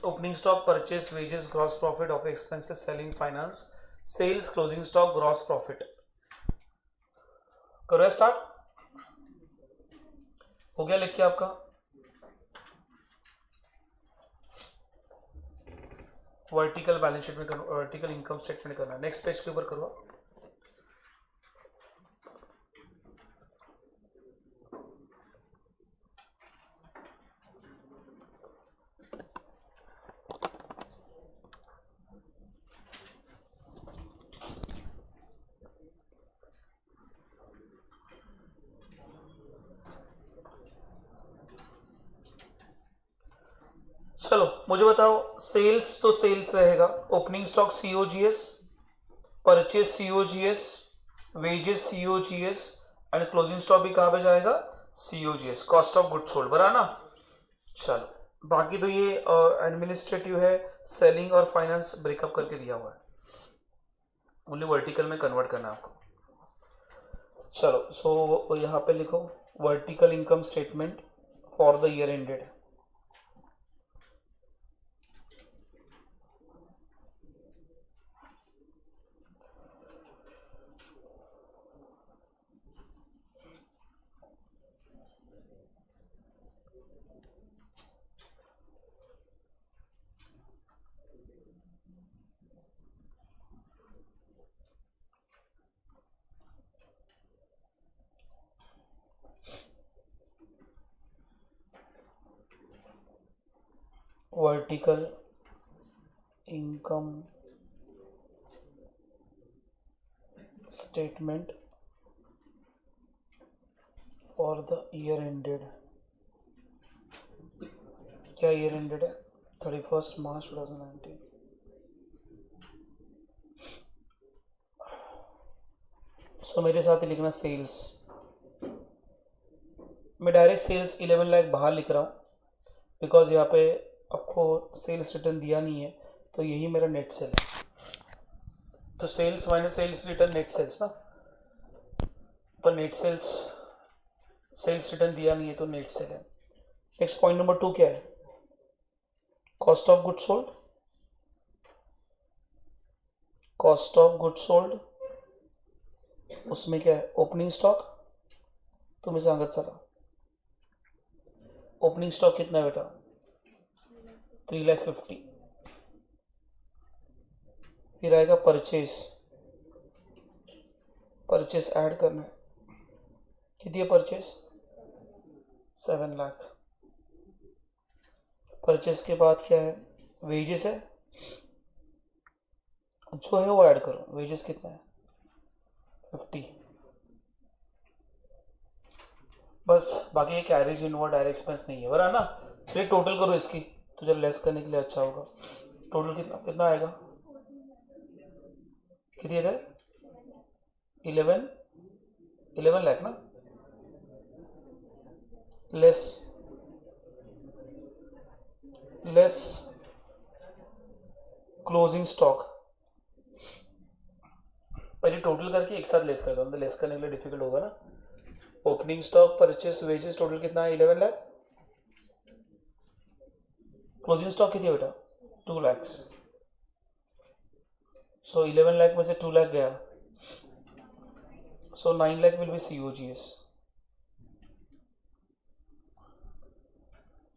Opening stock, purchase, wages, gross profit, of expenses, selling, finance, sales, closing stock, gross profit। करो start, हो गया लिख के आपका? Vertical balance sheet में करना, vertical income statement करना। Next page के ऊपर करो। चलो मुझे बताओ, सेल्स तो सेल्स रहेगा, opening stock COGS, purchase COGS, wages COGS and closing stock भी कहां पे जाएगा? COGS, cost of goods sold, बराबर ना? चलो बाकी तो ये एडमिनिस्ट्रेटिव है, सेलिंग और फाइनेंस ब्रेकअप करके दिया हुआ है, ओनली वर्टिकल में कन्वर्ट करना है आपको। चलो सो यहाँ पे लिखो vertical income statement for the year ended. Vertical income statement for the year ended. क्या ईयर एंडेड है? 31 मार्च 2019। सो मेरे साथ ही लिखना सेल्स। मैं डायरेक्ट सेल्स 11 लाख बाहर लिख रहा हूँ बिकॉज यहाँ पे आपको सेल्स रिटर्न दिया नहीं है, तो यही मेरा नेट सेल है। तो sales minus sales return net sales ना, पर नेट सेल्स, सेल्स रिटर्न दिया नहीं है तो नेट सेल है। नेक्स्ट पॉइंट नंबर 2 क्या है? Cost of good sold. Cost of good sold उसमें क्या है? Opening stock. तुम्हें सांगत चला ओपनिंग स्टॉक कितना है बेटा? 3,50,000। फिर आएगा परचेज, परचेस ऐड करना है। कितनी है परचेस? 7 लाख। परचेस के बाद क्या है? वेजेस है, जो है वो ऐड करो। वेजेस कितना है? 50। बस, बाकी ये कैरेज इनवर्ड डायरेक्ट एक्सपेंस नहीं है बरा ना। फिर टोटल करो इसकी, तो जब लेस करने के लिए अच्छा होगा। टोटल कितना कितना आएगा? कितनी है? 11 लाख ना, लेस लेस क्लोजिंग स्टॉक। पहले टोटल करके एक साथ लेस कर दो, लेस करने के लिए डिफिकल्ट होगा ना। Opening stock, purchase, wages, total कितना है? 11 लाख। क्लोजिंग स्टॉक कितनी है बेटा? 2 lakhs। सो 11 लाख में से 2 लाख गया, सो 9 lakh will be COGS।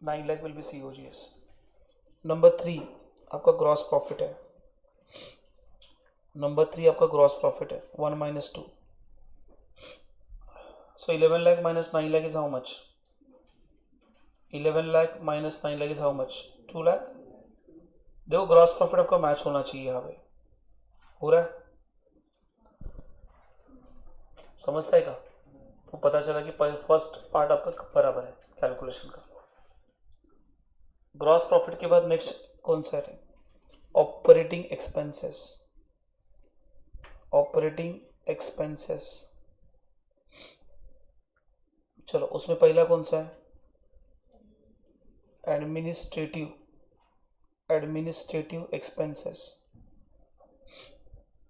9 lakh will be COGS। Number 3 आपका ग्रॉस प्रॉफिट है। नंबर 3 आपका ग्रॉस प्रॉफिट है, 1 minus 2। So 11 lakh minus 9 lakh is how much? 11 lakh minus 9 lakh is how much? 2 lakh। देखो ग्रॉस प्रॉफिट आपका मैच होना चाहिए यहाँ पे। हो रहा है? समझता है का? तो पता चला कि फर्स्ट पार्ट आपका बराबर है कैलकुलेशन का। ग्रॉस प्रॉफिट के बाद नेक्स्ट कौन सा है? Operating expenses. ऑपरेटिंग एक्सपेंसेस, चलो उसमें पहला कौन सा है? Administrative expenses.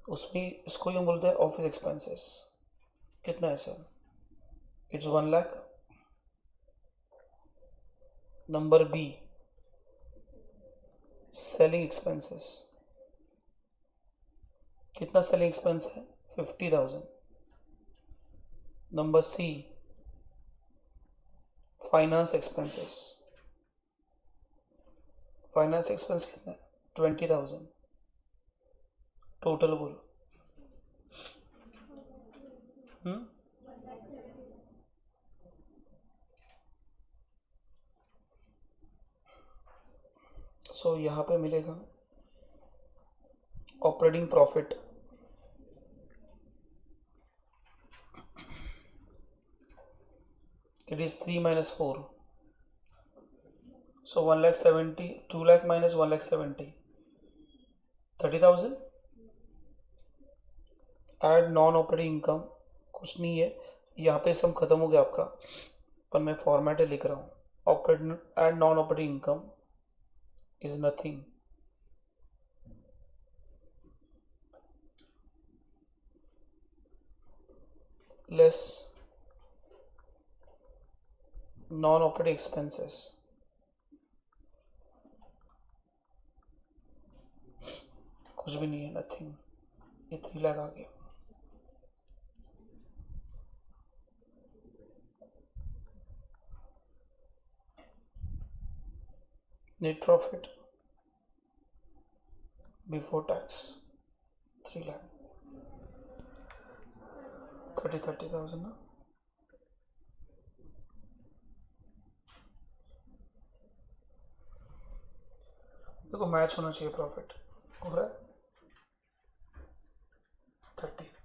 उसमें इसको यूँ बोलते हैं ऑफिस एक्सपेंसेस। कितना है sir? It's 1 lakh. Number B selling expenses. कितना सेलिंग एक्सपेंस है? 50,000। Number C finance expenses. Finance expense कितना है? 20,000। टोटल बोलो। सो यहाँ पे मिलेगा operating profit it is 3 minus 4। So 1,70,000, 2 lakh minus 1,70,000, 30,000। Add non operating income कुछ नहीं है, यहाँ पे सम खत्म हो गया आपका, पर मैं फॉर्मेट लिख रहा हूँ। Operating add non operating income is nothing less non operating expenses. कुछ भी नहीं है, नथिंग। ये 3 लाख आ गया। Net profit before tax 3 lakh. 30,000 ना। देखो मैच होना चाहिए प्रॉफिट। हो रहा है 30।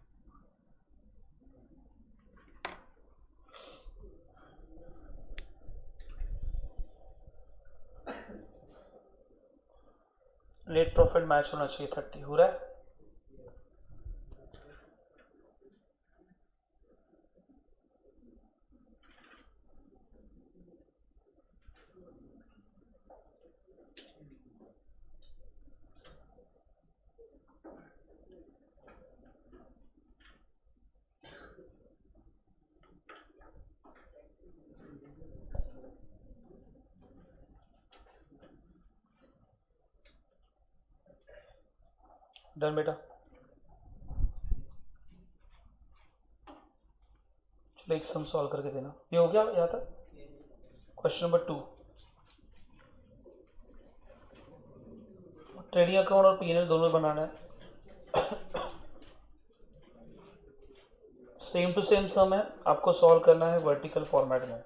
नेट प्रॉफिट मैच होना चाहिए 30। हो रहा है? डन बेटा। चलो एक सम सॉल्व करके देना। ये हो गया यहाँ तक? क्वेश्चन नंबर 2, ट्रेडिंग अकाउंट और P&L दोनों बनाना है। सेम टू सेम सम है, आपको सॉल्व करना है वर्टिकल फॉर्मेट में।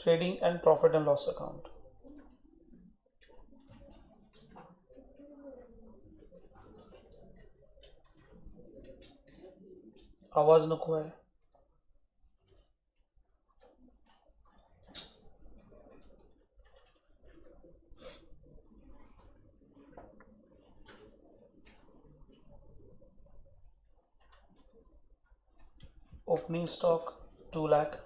Trading and profit and loss account. आवाज नको है। Opening stock 2 lakh,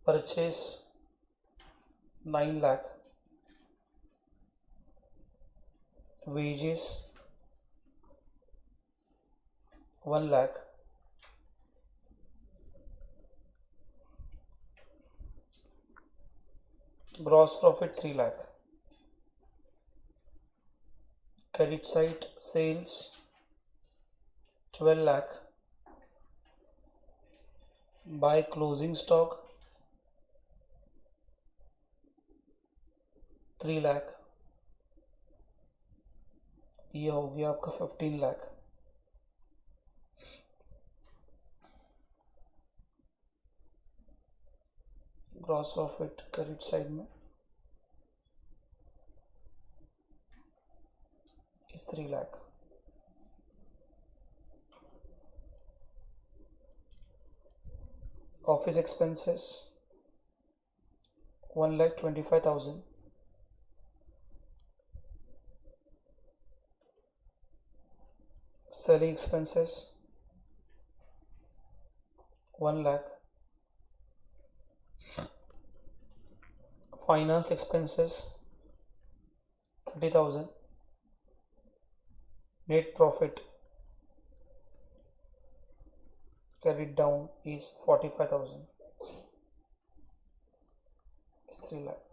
purchase 9 lakh, wages 1 lakh, gross profit 3 lakh, credit side sales 12 lakh, by closing stock 3 lakh, ये हो गया आपका 15 lakh. Gross profit credit side में इस 3 lakh. Office expenses 1,25,000, selling expenses 1 lakh, finance expenses 30,000, net profit carried down is 45,000, is 3 lakh।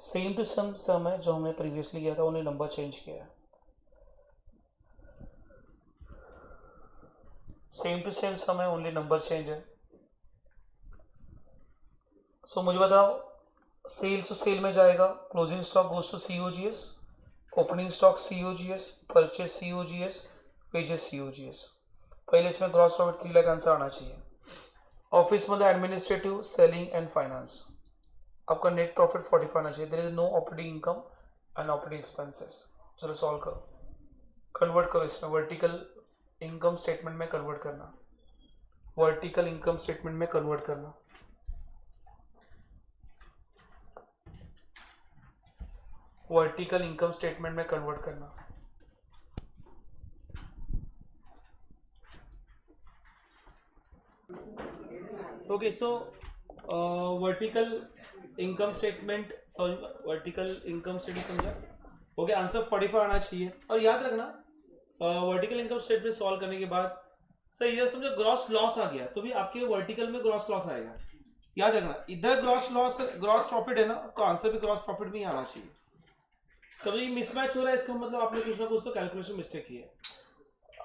Same to some है जो हमने previously किया था, उन्हें नंबर चेंज किया है। सेम टू सेम सम है, ओनली नंबर चेंज है। सो मुझे बताओ, सेल्स तो सेल में जाएगा, closing stock goes to COGS, opening stock COGS, purchase COGS, pages COGS। पहले इसमें ग्रॉस प्रॉफिट 3 लाख आंसर आना चाहिए। ऑफिस में एडमिनिस्ट्रेटिव, सेलिंग एंड फाइनेंस, आपका नेट प्रॉफिट 45 आना चाहिए। There is no operating income and operating expenses. चलो सॉल्व करो, कन्वर्ट करो, इसमें वर्टिकल इनकम स्टेटमेंट में कन्वर्ट करना, वर्टिकल इनकम स्टेटमेंट में कन्वर्ट करना। वर्टिकल इनकम स्टेटमेंट में कन्वर्ट करना। Okay, so vertical income statement, sorry vertical income statement समझा, ओके। आंसर 45 आना चाहिए। और याद रखना, वर्टिकल इनकम स्टेटमेंट सॉल्व करने के बाद सर इधर समझो ग्रॉस लॉस आ गया तो भी आपके वर्टिकल में ग्रॉस लॉस आएगा। याद रखना, इधर ग्रॉस लॉस ग्रॉस प्रॉफिट है ना, तो आंसर भी ग्रॉस प्रॉफिट में ही आना चाहिए। समझो ये मिसमैच हो रहा है, इसका मतलब आपने कुछ ना कुछ तो कैलकुलेशन मिस्टेक की है।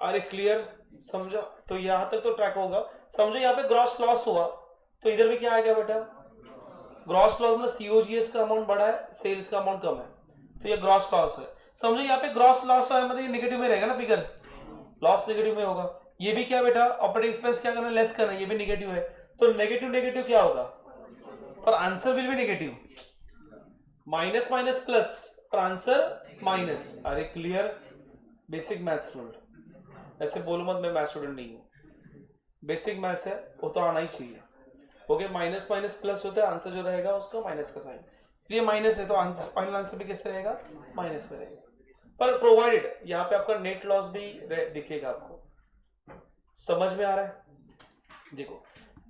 अरे क्लियर, समझो तो यहाँ तक तो ट्रैक होगा। समझो यहाँ पे ग्रॉस लॉस हुआ तो इधर भी क्या आ गया बेटा, ग्रॉस लॉस में COGS का अमाउंट बड़ा है, सेल्स का अमाउंट कम है, तो ये ग्रॉस लॉस है। समझो यहाँ पे ग्रॉस लॉस है, मतलब ये नेगेटिव में रहेगा ना, फिगर लॉस नेगेटिव में होगा। ये भी क्या बेटा, ऑपरेटिंग एक्सपेंस क्या करना है, लेस करना है, ये भी नेगेटिव है, तो नेगेटिव नेगेटिव क्या होगा, पर answer will be negative. Minus minus plus, पर आंसर माइनस। अरे क्लियर, बेसिक मैथ स्टूडेंट, ऐसे बोलो मत मैं मैथ स्टूडेंट नहीं हूं, बेसिक मैथ्स है वो तो आना ही चाहिए। ओके, माइनस माइनस प्लस होता है, आंसर जो रहेगा उसका माइनस का साइन। ये माइनस है तो आंसर, फाइनल आंसर भी कैसे रहेगा, माइनस में रहेगा। पर प्रोवाइडेड यहाँ पे आपका नेट लॉस भी दिखेगा आपको। समझ में आ रहा है? देखो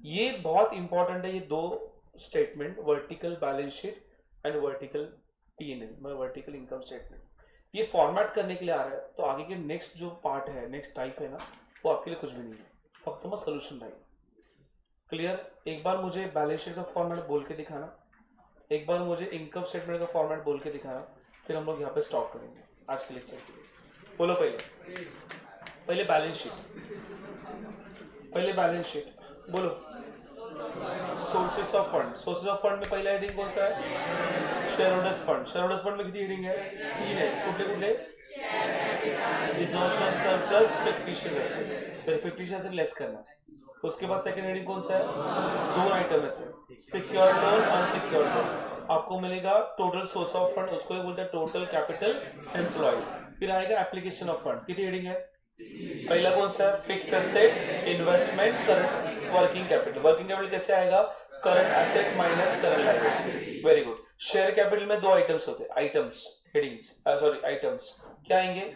ये बहुत इंपॉर्टेंट है, ये दो statement, vertical balance sheet and vertical P&L, vertical income statement. ये फॉर्मेट करने के लिए आ रहा है, तो आगे के नेक्स्ट जो पार्ट है, नेक्स्ट टाइप है ना, वो आपके लिए कुछ भी नहीं है, फक्त मैं सोल्यूशन भाई। क्लियर? एक बार मुझे बैलेंस शीट का फॉर्मेट बोल के दिखाना, एक बार मुझे इनकम स्टेटमेंट का फॉर्मेट बोल के दिखाना, फिर हम लोग यहाँ पे स्टॉप करेंगे आज के लेक्चर के लिए। बोलो पहले बैलेंस शीट, पहले बैलेंस शीट बोलो। Sources of fund, sources of fund में पहला हेडिंग कौन सा है? Share holders fund. Share holders fund में कितनी हेडिंग है? 3 है। कुठले कुठले? Reserves and surplus, fictitious asset, फिर फिक्टिशियस एसेट लेस करना। उसके बाद सेकंड हेडिंग कौन सा है? 2 आइटम है, सिक्योर्ड लोन, अनसिक्योर्ड लोन। आपको मिलेगा टोटल सोर्स ऑफ फंड, उसको ही बोलते हैं टोटल कैपिटल एम्प्लॉयड। फिर आएगा एप्लीकेशन ऑफ फंड, कितनी हेडिंग है? पहला कौन सा है? Fix asset, investment, current, working capital. Working capital कैसे आएगा? Current asset minus current liability. Very good. Share capital में 2 आइटम्स होते हैं, आइटम्स, हेडिंग्स, सॉरी आइटम्स क्या आएंगे?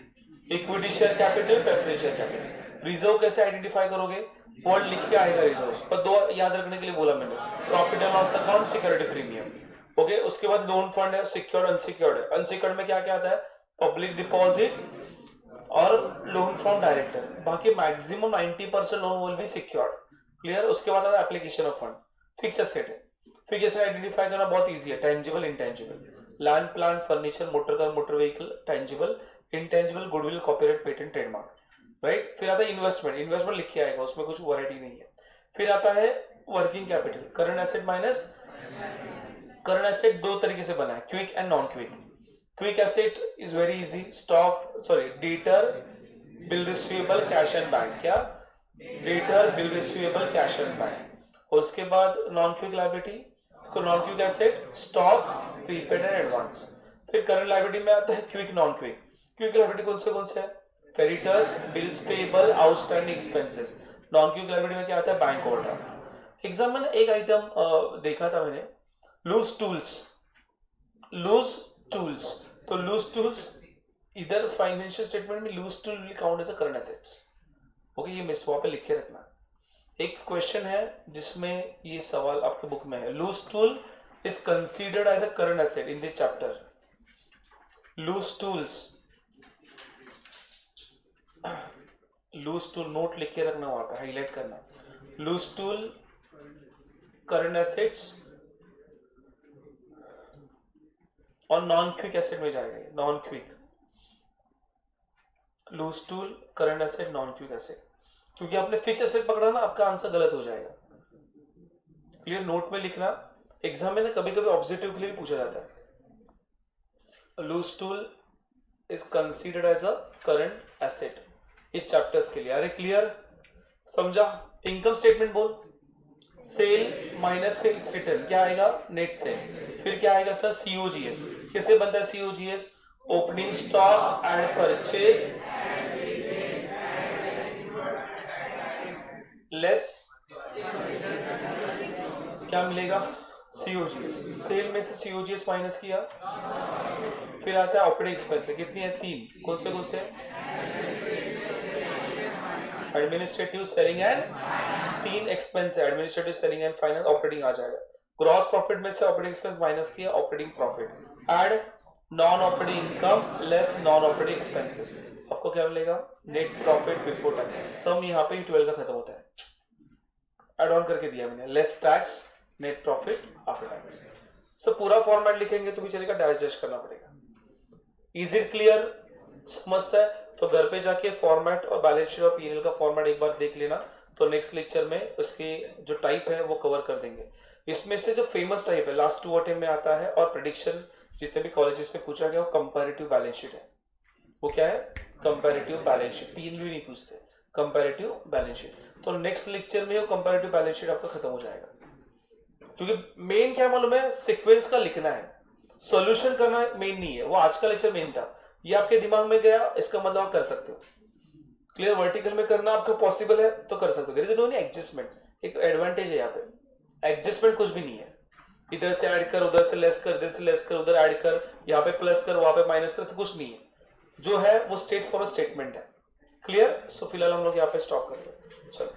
Equity share capital, preference share capital. Reserve कैसे आइडेंटिफाई करोगे? वर्ड लिख के आएगा रिजर्व, पर 2 याद रखने के लिए बोला मैंने, profit and loss account, security premium. Okay, उसके बाद लोन फंड है, सिक्योर्ड, अनसिक्योर्ड है। अनसिक्योर्ड में क्या क्या आता है? पब्लिक डिपॉजिट और लोन फ्रॉम डायरेक्टर। बाकी maximum 90% loan will be secured. Clear? उसके बाद आता है application of fund. Fix asset है, फिक्स एसेट आइडेंटिफाई करना बहुत इजी है, tangible, intangible. Land, plant, furniture, motor car, motor vehicle, tangible, intangible, goodwill, copyright, patent, trademark, right. फिर आता है इन्वेस्टमेंट, इन्वेस्टमेंट लिख के आएगा, उसमें कुछ वैरायटी नहीं है। फिर आता है working capital, current asset minus current asset. 2 तरीके से बना है, quick and non quick. Quick asset is very easy, stock, sorry debtor, bill receivable, cash and bank. क्या? Debtor, bill receivable, cash and bank. और उसके बाद non quick liability, non quick asset, stock, prepaid and advance. फिर current liability में आता है quick, non quick. Quick liability कौन से है? Creditors, bills payable, outstanding expenses. Non quick liability में क्या आता है? Bank overdraft. एग्जाम में एक आइटम देखा था मैंने, लूज टूल्स, लूज टूल्स। तो लूज टूल्स इधर फाइनेंशियल स्टेटमेंट में loose tool will count as a current assets. Okay, ये मिस वहां पे लिख के रखना। एक क्वेश्चन है जिसमें ये सवाल आपके बुक में है, loose tool is considered as a current asset in this chapter. Loose tools, loose tool note लिख के रखना, वहां पे हाईलाइट करना। लूज टूल करंट एसेट्स और नॉन क्विक एसेट में जाएगा। Non quick, loose tool, current asset, non quick asset. क्योंकि आपने फिक्स एसेट पकड़ा ना, आपका आंसर गलत हो जाएगा। क्लियर? नोट में लिखना, एग्जाम में ना कभी कभी ऑब्जेक्टिव के लिए भी पूछा जाता है। Loose tool is considered as a current asset इस चैप्टर्स के लिए। अरे क्लियर? समझा? इनकम स्टेटमेंट बोल, सेल माइनस सेल्स रिटर्न, क्या आएगा? Net sale. फिर क्या आएगा सर? सीओजीएस। कैसे बनता है COGS? Opening stock and purchase less, क्या मिलेगा? सीओजीएस। सेल में से सीओजीएस माइनस किया, फिर आता है ऑपरेटिंग एक्सपेंस, कितनी है? 3। कौन से? एडमिनिस्ट्रेटिव, सेलिंग एंड 3 एक्सपेंस है, administrative, selling and finance, operating आ जाएगा। ग्रॉस प्रॉफिट में से ऑपरेटिंग एक्सपेंस माइनस किया, operating profit, add non operating income less non operating expenses. आपको क्या मिलेगा? Net profit before tax. Sum यहाँ पे 12 का खत्म होता है, एड ऑन करके दिया मैंने, less tax, net profit after tax. So पूरा फॉर्मेट लिखेंगे तो भी चलेगा, डाइजेस्ट करना पड़ेगा। Is it clear? समझता है तो घर पे जाके फॉर्मेट और बैलेंस शीट और पीएनएल का फॉर्मेट एक बार देख लेना, तो नेक्स्ट लेक्चर में उसके जो टाइप है वो कवर कर देंगे। इसमें से जो फेमस टाइप है लास्ट 2 अटेम्प्ट में आता है, और प्रेडिक्शन जितने भी कॉलेजेस में पूछा गया वो कंपैरेटिव बैलेंस शीट है। वो क्या है? Comparative balance sheet. पीएनएल भी नहीं पूछते, कंपैरेटिव बैलेंस शीट। तो नेक्स्ट लेक्चर में वो कंपैरेटिव बैलेंस शीट आपका खत्म हो जाएगा। क्योंकि मेन क्या मालूम है? सीक्वेंस का लिखना है, सॉल्यूशन करना मेन नहीं है। वो आज का लेक्चर मेन था, ये आपके दिमाग में गया, इसका मतलब आप कर सकते हो। क्लियर? वर्टिकल में करना आपका पॉसिबल है तो कर सकते हो। देयर इज नो एडजस्टमेंट, एक एडवांटेज है यहाँ पे, एडजस्टमेंट कुछ भी नहीं है। इधर से ऐड कर, उधर से लेस कर, इधर से लेस कर, उधर ऐड कर, यहाँ पे प्लस कर, वहां पे माइनस कर, कुछ नहीं है। जो है वो स्टेट फॉर स्टेटमेंट है। क्लियर? सो फिलहाल हम लोग यहाँ पे स्टॉप कर रहे हैं। चलो।